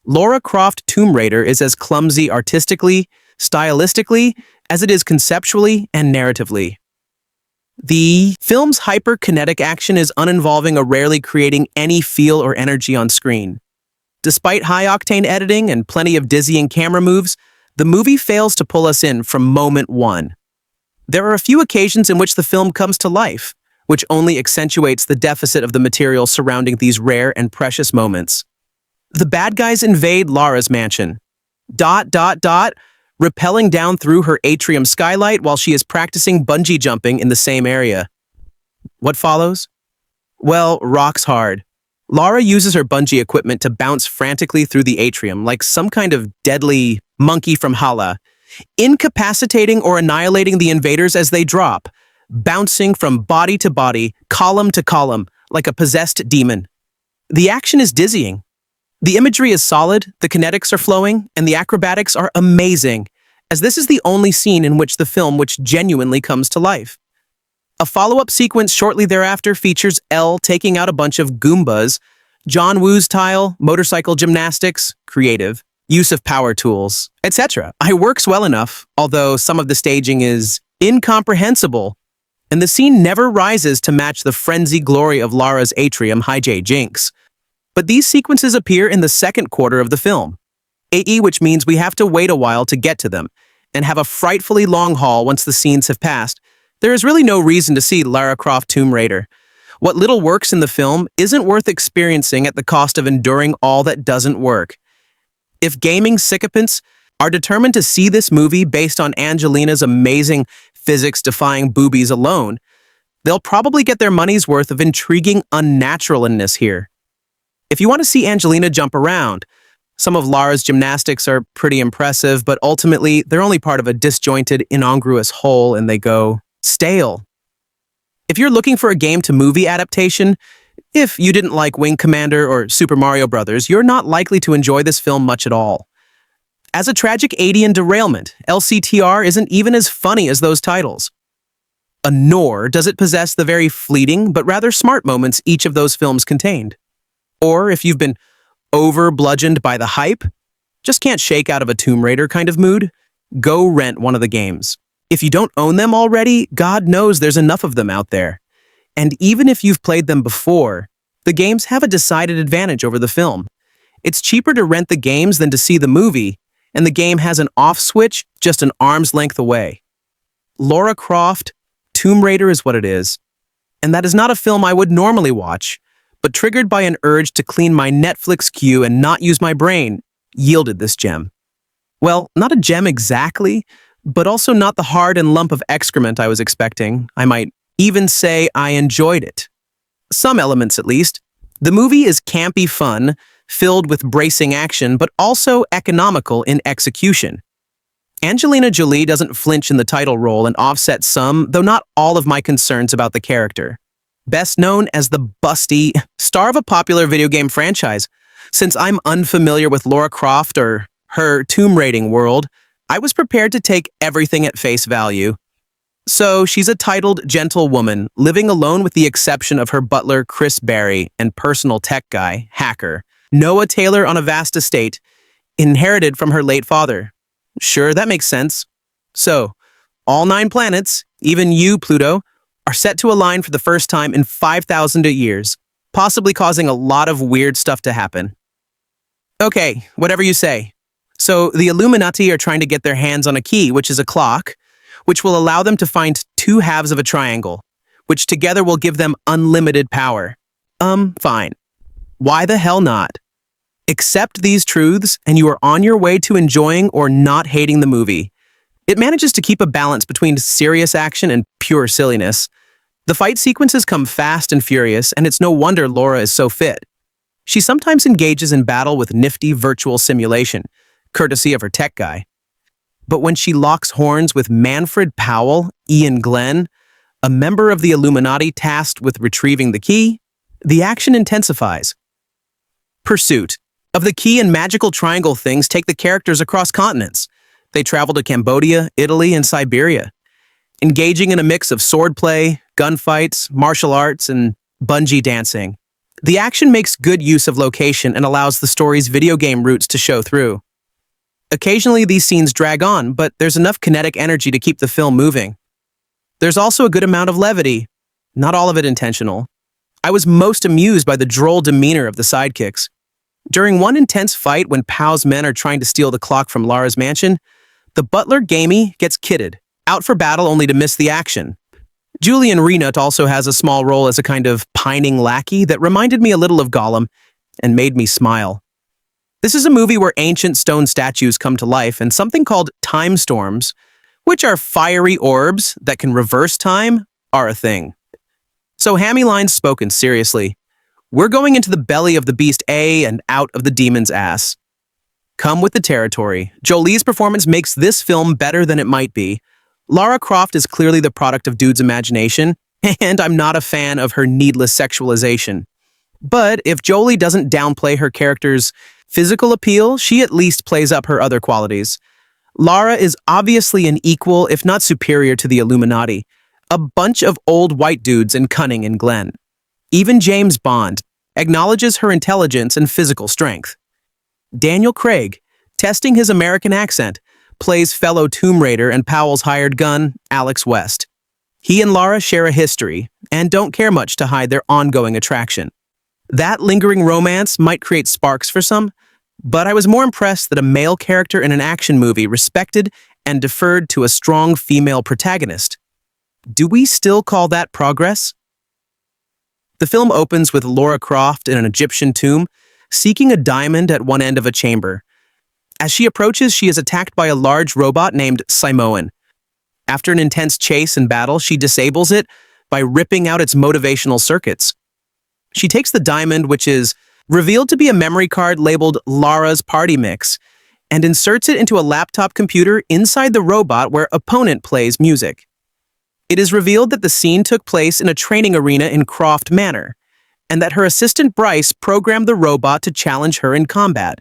[SPEAKER 1] Lara Croft Tomb Raider is as clumsy artistically, stylistically, as it is conceptually and narratively. The film's hyper-kinetic action is uninvolving or rarely creating any feel or energy on screen. Despite high-octane editing and plenty of dizzying camera moves, the movie fails to pull us in from moment one. There are a few occasions in which the film comes to life, which only accentuates the deficit of the material surrounding these rare and precious moments. The bad guys invade Lara's mansion. Rappelling down through her atrium skylight while she is practicing bungee jumping in the same area. What follows? Well, rocks hard. Lara uses her bungee equipment to bounce frantically through the atrium like some kind of deadly monkey from Hala, incapacitating or annihilating the invaders as they drop, bouncing from body to body, column to column, like a possessed demon. The action is dizzying. The imagery is solid, the kinetics are flowing, and the acrobatics are amazing, as this is the only scene in which the film which genuinely comes to life. A follow-up sequence shortly thereafter features Elle taking out a bunch of Goombas, John Woo's style, motorcycle gymnastics, creative, use of power tools, etc. It works well enough, although some of the staging is incomprehensible, and the scene never rises to match the frenzy glory of Lara's atrium hijinks. But these sequences appear in the second quarter of the film, which means we have to wait a while to get to them, and have a frightfully long haul once the scenes have passed. There is really no reason to see Lara Croft Tomb Raider. What little works in the film isn't worth experiencing at the cost of enduring all that doesn't work. If gaming sycophants are determined to see this movie based on Angelina's amazing physics-defying boobies alone, they'll probably get their money's worth of intriguing unnaturalness here. If you want to see Angelina jump around, some of Lara's gymnastics are pretty impressive, but ultimately they're only part of a disjointed, incongruous whole and they go stale. If you're looking for a game-to-movie adaptation, if you didn't like Wing Commander or Super Mario Bros., you're not likely to enjoy this film much at all. As a tragic 80s derailment, LCTR isn't even as funny as those titles. Nor does it possess the very fleeting but rather smart moments each of those films contained. Or if you've been over-bludgeoned by the hype, just can't shake out of a Tomb Raider kind of mood, go rent one of the games. If you don't own them already, God knows there's enough of them out there. And even if you've played them before, the games have a decided advantage over the film. It's cheaper to rent the games than to see the movie, and the game has an off switch just an arm's length away. Lara Croft, Tomb Raider is what it is. And that is not a film I would normally watch, but triggered by an urge to clean my Netflix queue and not use my brain, yielded this gem. Well, not a gem exactly, but also not the hard and lump of excrement I was expecting. I might even say I enjoyed it. Some elements, at least. The movie is campy fun, filled with bracing action, but also economical in execution. Angelina Jolie doesn't flinch in the title role and offsets some, though not all of my concerns about the character. Best known as the busty star of a popular video game franchise. Since I'm unfamiliar with Lara Croft or her tomb raiding world, I was prepared to take everything at face value. So she's a titled gentlewoman, living alone with the exception of her butler Chris Barry and personal tech guy, Hacker, Noah Taylor on a vast estate, inherited from her late father. Sure, that makes sense. So, all 9 planets, even you, Pluto, are set to align for the first time in 5,000 years, possibly causing a lot of weird stuff to happen. Okay, whatever you say. So, the Illuminati are trying to get their hands on a key, which is a clock, which will allow them to find 2 halves of a triangle, which together will give them unlimited power. Fine. Why the hell not? Accept these truths, and you are on your way to enjoying or not hating the movie. It manages to keep a balance between serious action and pure silliness. The fight sequences come fast and furious, and it's no wonder Lara is so fit. She sometimes engages in battle with nifty virtual simulation, courtesy of her tech guy. But when she locks horns with Manfred Powell, Iain Glen, a member of the Illuminati tasked with retrieving the key, the action intensifies. Pursuit of the key and magical triangle things take the characters across continents. They travel to Cambodia, Italy, and Siberia, engaging in a mix of swordplay, gunfights, martial arts, and bungee dancing. The action makes good use of location and allows the story's video game roots to show through. Occasionally, these scenes drag on, but there's enough kinetic energy to keep the film moving. There's also a good amount of levity, not all of it intentional. I was most amused by the droll demeanor of the sidekicks. During one intense fight when Pow's men are trying to steal the clock from Lara's mansion, the butler Gamey gets kitted, out for battle only to miss the action. Julian Renut also has a small role as a kind of pining lackey that reminded me a little of Gollum and made me smile. This is a movie where ancient stone statues come to life and something called time storms, which are fiery orbs that can reverse time, are a thing. So hammy lines spoken seriously. We're going into the belly of the beast A and out of the demon's ass. Come with the territory. Jolie's performance makes this film better than it might be. Lara Croft is clearly the product of dude's imagination, and I'm not a fan of her needless sexualization. But if Jolie doesn't downplay her character's physical appeal, she at least plays up her other qualities. Lara is obviously an equal, if not superior, to the Illuminati, a bunch of old white dudes in Cunning and Glen. Even James Bond acknowledges her intelligence and physical strength. Daniel Craig, testing his American accent, plays fellow Tomb Raider and Powell's hired gun, Alex West. He and Lara share a history and don't care much to hide their ongoing attraction. That lingering romance might create sparks for some, but I was more impressed that a male character in an action movie respected and deferred to a strong female protagonist. Do we still call that progress? The film opens with Lara Croft in an Egyptian tomb, seeking a diamond at one end of a chamber. As she approaches, she is attacked by a large robot named Simoan. After an intense chase and battle, she disables it by ripping out its motivational circuits. She takes the diamond, which is revealed to be a memory card labeled Lara's Party Mix, and inserts it into a laptop computer inside the robot where Opponent plays music. It is revealed that the scene took place in a training arena in Croft Manor, and that her assistant Bryce programmed the robot to challenge her in combat.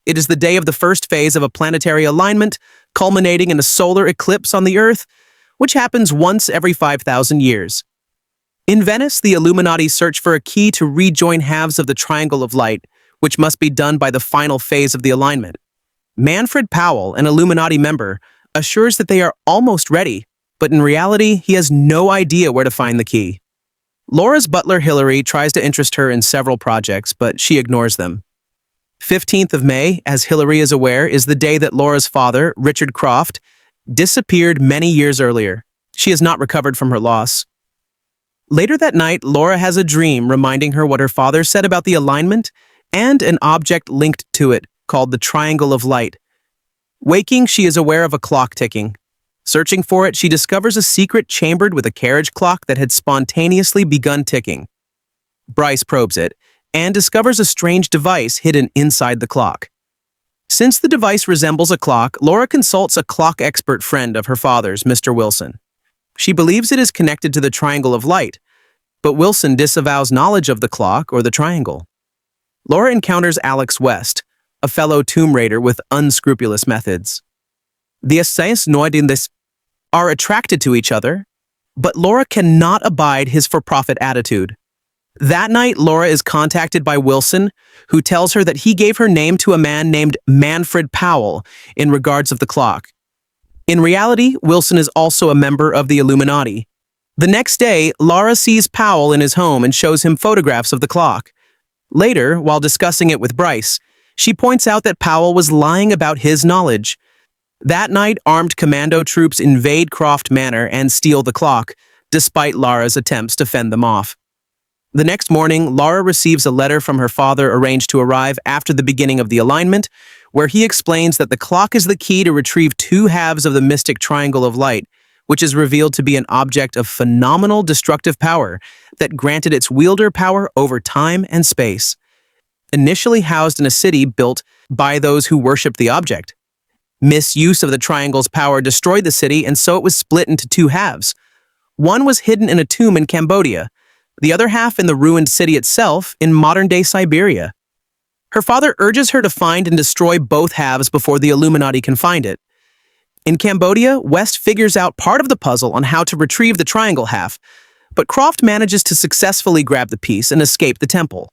[SPEAKER 1] It is the day of the first phase of a planetary alignment, culminating in a solar eclipse on the Earth, which happens once every 5,000 years. In Venice, the Illuminati search for a key to rejoin halves of the Triangle of Light, which must be done by the final phase of the alignment. Manfred Powell, an Illuminati member, assures that they are almost ready, but in reality, he has no idea where to find the key. Laura's butler, Hillary, tries to interest her in several projects, but she ignores them. 15th of May, as Hillary is aware, is the day that Laura's father, Richard Croft, disappeared many years earlier. She has not recovered from her loss. Later that night, Lara has a dream reminding her what her father said about the alignment and an object linked to it called the Triangle of Light. Waking, she is aware of a clock ticking. Searching for it, she discovers a secret chambered with a carriage clock that had spontaneously begun ticking. Bryce probes it and discovers a strange device hidden inside the clock. Since the device resembles a clock, Lara consults a clock expert friend of her father's, Mr. Wilson. She believes it is connected to the Triangle of Light, but Wilson disavows knowledge of the clock or the triangle. Lara encounters Alex West, a fellow Tomb Raider with unscrupulous methods. The assassins are attracted to each other, but Lara cannot abide his for-profit attitude. That night, Lara is contacted by Wilson, who tells her that he gave her name to a man named Manfred Powell in regards of the clock. In reality, Wilson is also a member of the Illuminati. The next day, Lara sees Powell in his home and shows him photographs of the clock. Later, while discussing it with Bryce, she points out that Powell was lying about his knowledge. That night, armed commando troops invade Croft Manor and steal the clock, despite Lara's attempts to fend them off. The next morning, Lara receives a letter from her father arranged to arrive after the beginning of the alignment, where he explains that the clock is the key to retrieve two halves of the mystic Triangle of Light, which is revealed to be an object of phenomenal destructive power that granted its wielder power over time and space. Initially housed in a city built by those who worshipped the object, misuse of the triangle's power destroyed the city, and so it was split into two halves. One was hidden in a tomb in Cambodia, the other half in the ruined city itself in modern-day Siberia. Her father urges her to find and destroy both halves before the Illuminati can find it. In Cambodia, West figures out part of the puzzle on how to retrieve the triangle half, but Croft manages to successfully grab the piece and escape the temple.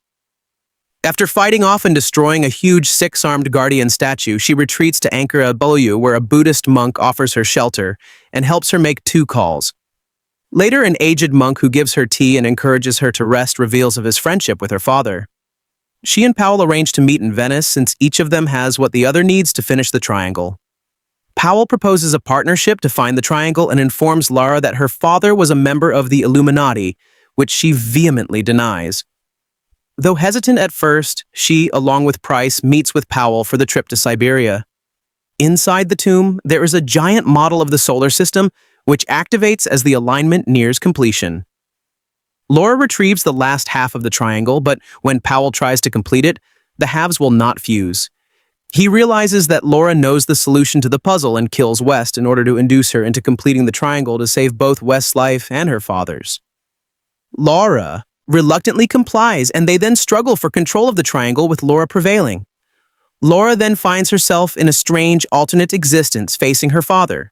[SPEAKER 1] After fighting off and destroying a huge six-armed guardian statue, she retreats to Ankara Bolu, where a Buddhist monk offers her shelter and helps her make 2 calls. Later, an aged monk who gives her tea and encourages her to rest reveals of his friendship with her father. She and Powell arrange to meet in Venice since each of them has what the other needs to finish the triangle. Powell proposes a partnership to find the triangle and informs Lara that her father was a member of the Illuminati, which she vehemently denies. Though hesitant at first, she, along with Price, meets with Powell for the trip to Siberia. Inside the tomb, there is a giant model of the solar system, which activates as the alignment nears completion. Lara retrieves the last half of the triangle, but when Powell tries to complete it, the halves will not fuse. He realizes that Lara knows the solution to the puzzle and kills West in order to induce her into completing the triangle to save both West's life and her father's. Lara reluctantly complies, and they then struggle for control of the triangle with Lara prevailing. Lara then finds herself in a strange alternate existence facing her father.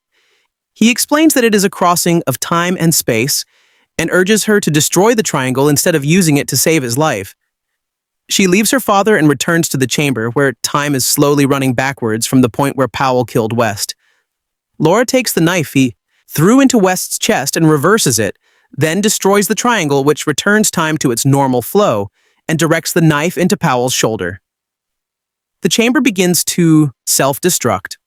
[SPEAKER 1] He explains that it is a crossing of time and space and urges her to destroy the triangle instead of using it to save his life. She leaves her father and returns to the chamber where time is slowly running backwards from the point where Powell killed West. Lara takes the knife he threw into West's chest and reverses it, then destroys the triangle, which returns time to its normal flow and directs the knife into Powell's shoulder. The chamber begins to self-destruct.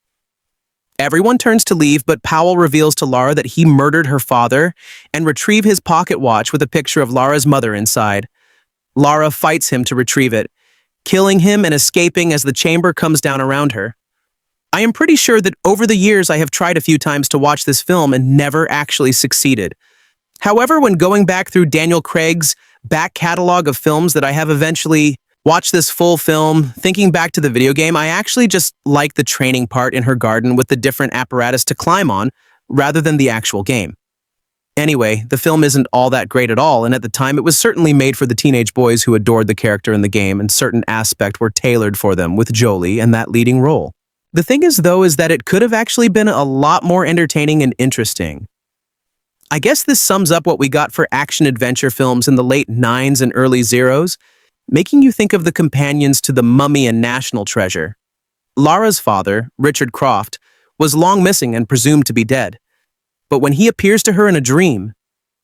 [SPEAKER 1] Everyone turns to leave, but Powell reveals to Lara that he murdered her father and retrieved his pocket watch with a picture of Lara's mother inside. Lara fights him to retrieve it, killing him and escaping as the chamber comes down around her. I am pretty sure that over the years I have tried a few times to watch this film and never actually succeeded. However, when going back through Daniel Craig's back catalog of films that I have eventually watched this full film, thinking back to the video game, I actually just like the training part in her garden with the different apparatus to climb on, rather than the actual game. Anyway, the film isn't all that great at all, and at the time it was certainly made for the teenage boys who adored the character in the game, and certain aspects were tailored for them, with Jolie and that leading role. The thing is, though, is that it could have actually been a lot more entertaining and interesting. I guess this sums up what we got for action-adventure films in the late 90s and early 00s, making you think of the companions to The Mummy and National Treasure. Lara's father, Richard Croft, was long missing and presumed to be dead. But when he appears to her in a dream,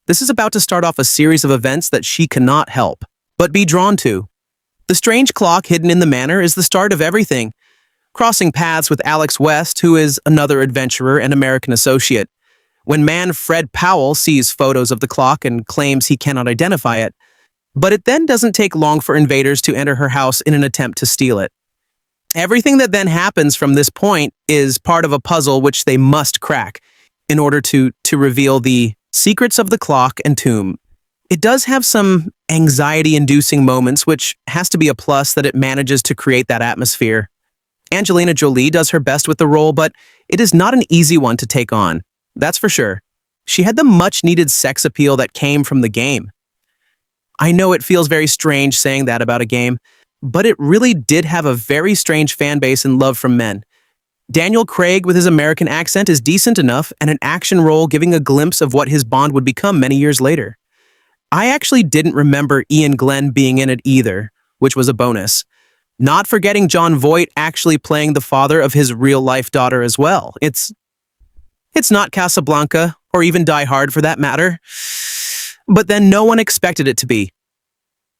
[SPEAKER 1] this is about to start off a series of events that she cannot help but be drawn to. The strange clock hidden in the manor is the start of everything, crossing paths with Alex West, who is another adventurer and American associate. When man Fred Powell sees photos of the clock and claims he cannot identify it, but it then doesn't take long for invaders to enter her house in an attempt to steal it. Everything that then happens from this point is part of a puzzle which they must crack in order to reveal the secrets of the clock and tomb. It does have some anxiety-inducing moments, which has to be a plus that it manages to create that atmosphere. Angelina Jolie does her best with the role, but it is not an easy one to take on. That's for sure. She had the much-needed sex appeal that came from the game. I know it feels very strange saying that about a game, but it really did have a very strange fan base and love from men. Daniel Craig with his American accent is decent enough, and an action role giving a glimpse of what his Bond would become many years later. I actually didn't remember Iain Glen being in it either, which was a bonus. Not forgetting Jon Voight actually playing the father of his real-life daughter as well. It's not Casablanca, or even Die Hard for that matter. But then no one expected it to be.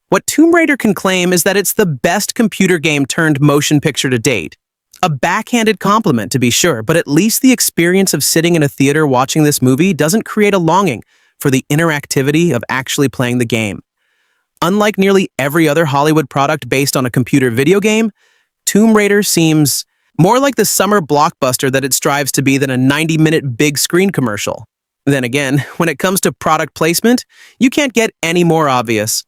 [SPEAKER 1] What Tomb Raider can claim is that it's the best computer game turned motion picture to date. A backhanded compliment, to be sure, but at least the experience of sitting in a theater watching this movie doesn't create a longing for the interactivity of actually playing the game. Unlike nearly every other Hollywood product based on a computer video game, Tomb Raider seems more like the summer blockbuster that it strives to be than a 90-minute big screen commercial. Then again, when it comes to product placement, you can't get any more obvious.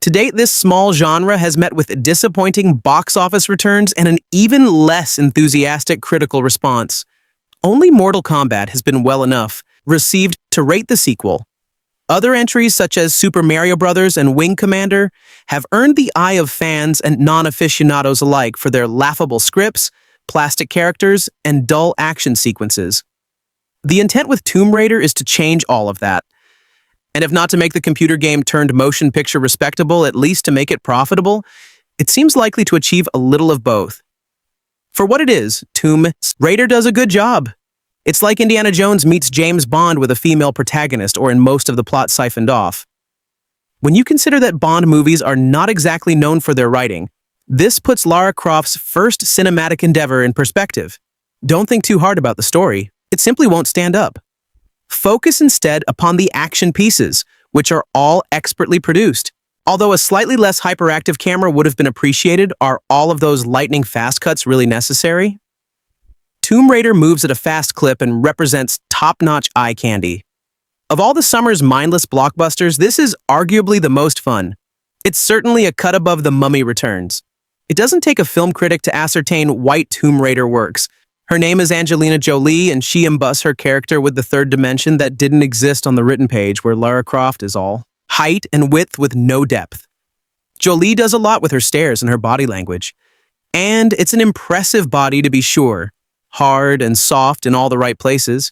[SPEAKER 1] To date, this small genre has met with disappointing box office returns and an even less enthusiastic critical response. Only Mortal Kombat has been well enough received to rate the sequel. Other entries such as Super Mario Bros. And Wing Commander have earned the eye of fans and non-aficionados alike for their laughable scripts, plastic characters, and dull action sequences. The intent with Tomb Raider is to change all of that. And if not to make the computer game turned motion picture respectable, at least to make it profitable, it seems likely to achieve a little of both. For what it is, Tomb Raider does a good job. It's like Indiana Jones meets James Bond with a female protagonist, or in most of the plot siphoned off. When you consider that Bond movies are not exactly known for their writing, this puts Lara Croft's first cinematic endeavor in perspective. Don't think too hard about the story. It simply won't stand up. Focus instead upon the action pieces, which are all expertly produced. Although a slightly less hyperactive camera would have been appreciated, are all of those lightning fast cuts really necessary? Tomb Raider moves at a fast clip and represents top-notch eye candy. Of all the summer's mindless blockbusters, this is arguably the most fun. It's certainly a cut above The Mummy Returns. It doesn't take a film critic to ascertain why Tomb Raider works. Her name is Angelina Jolie, and she emboss her character with the third dimension that didn't exist on the written page, where Lara Croft is all height and width with no depth. Jolie does a lot with her stares and her body language. And it's an impressive body to be sure, hard and soft in all the right places.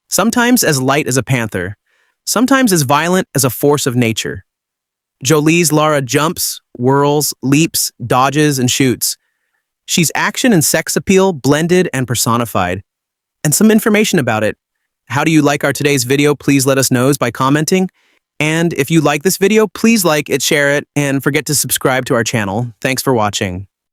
[SPEAKER 1] Sometimes as light as a panther, sometimes as violent as a force of nature. Jolie's Lara jumps, whirls, leaps, dodges, and shoots. She's action and sex appeal blended and personified. And some information about it. How do you like our today's video? Please let us know by commenting. And if you like this video, please like it, share it, and forget to subscribe to our channel. Thanks for watching.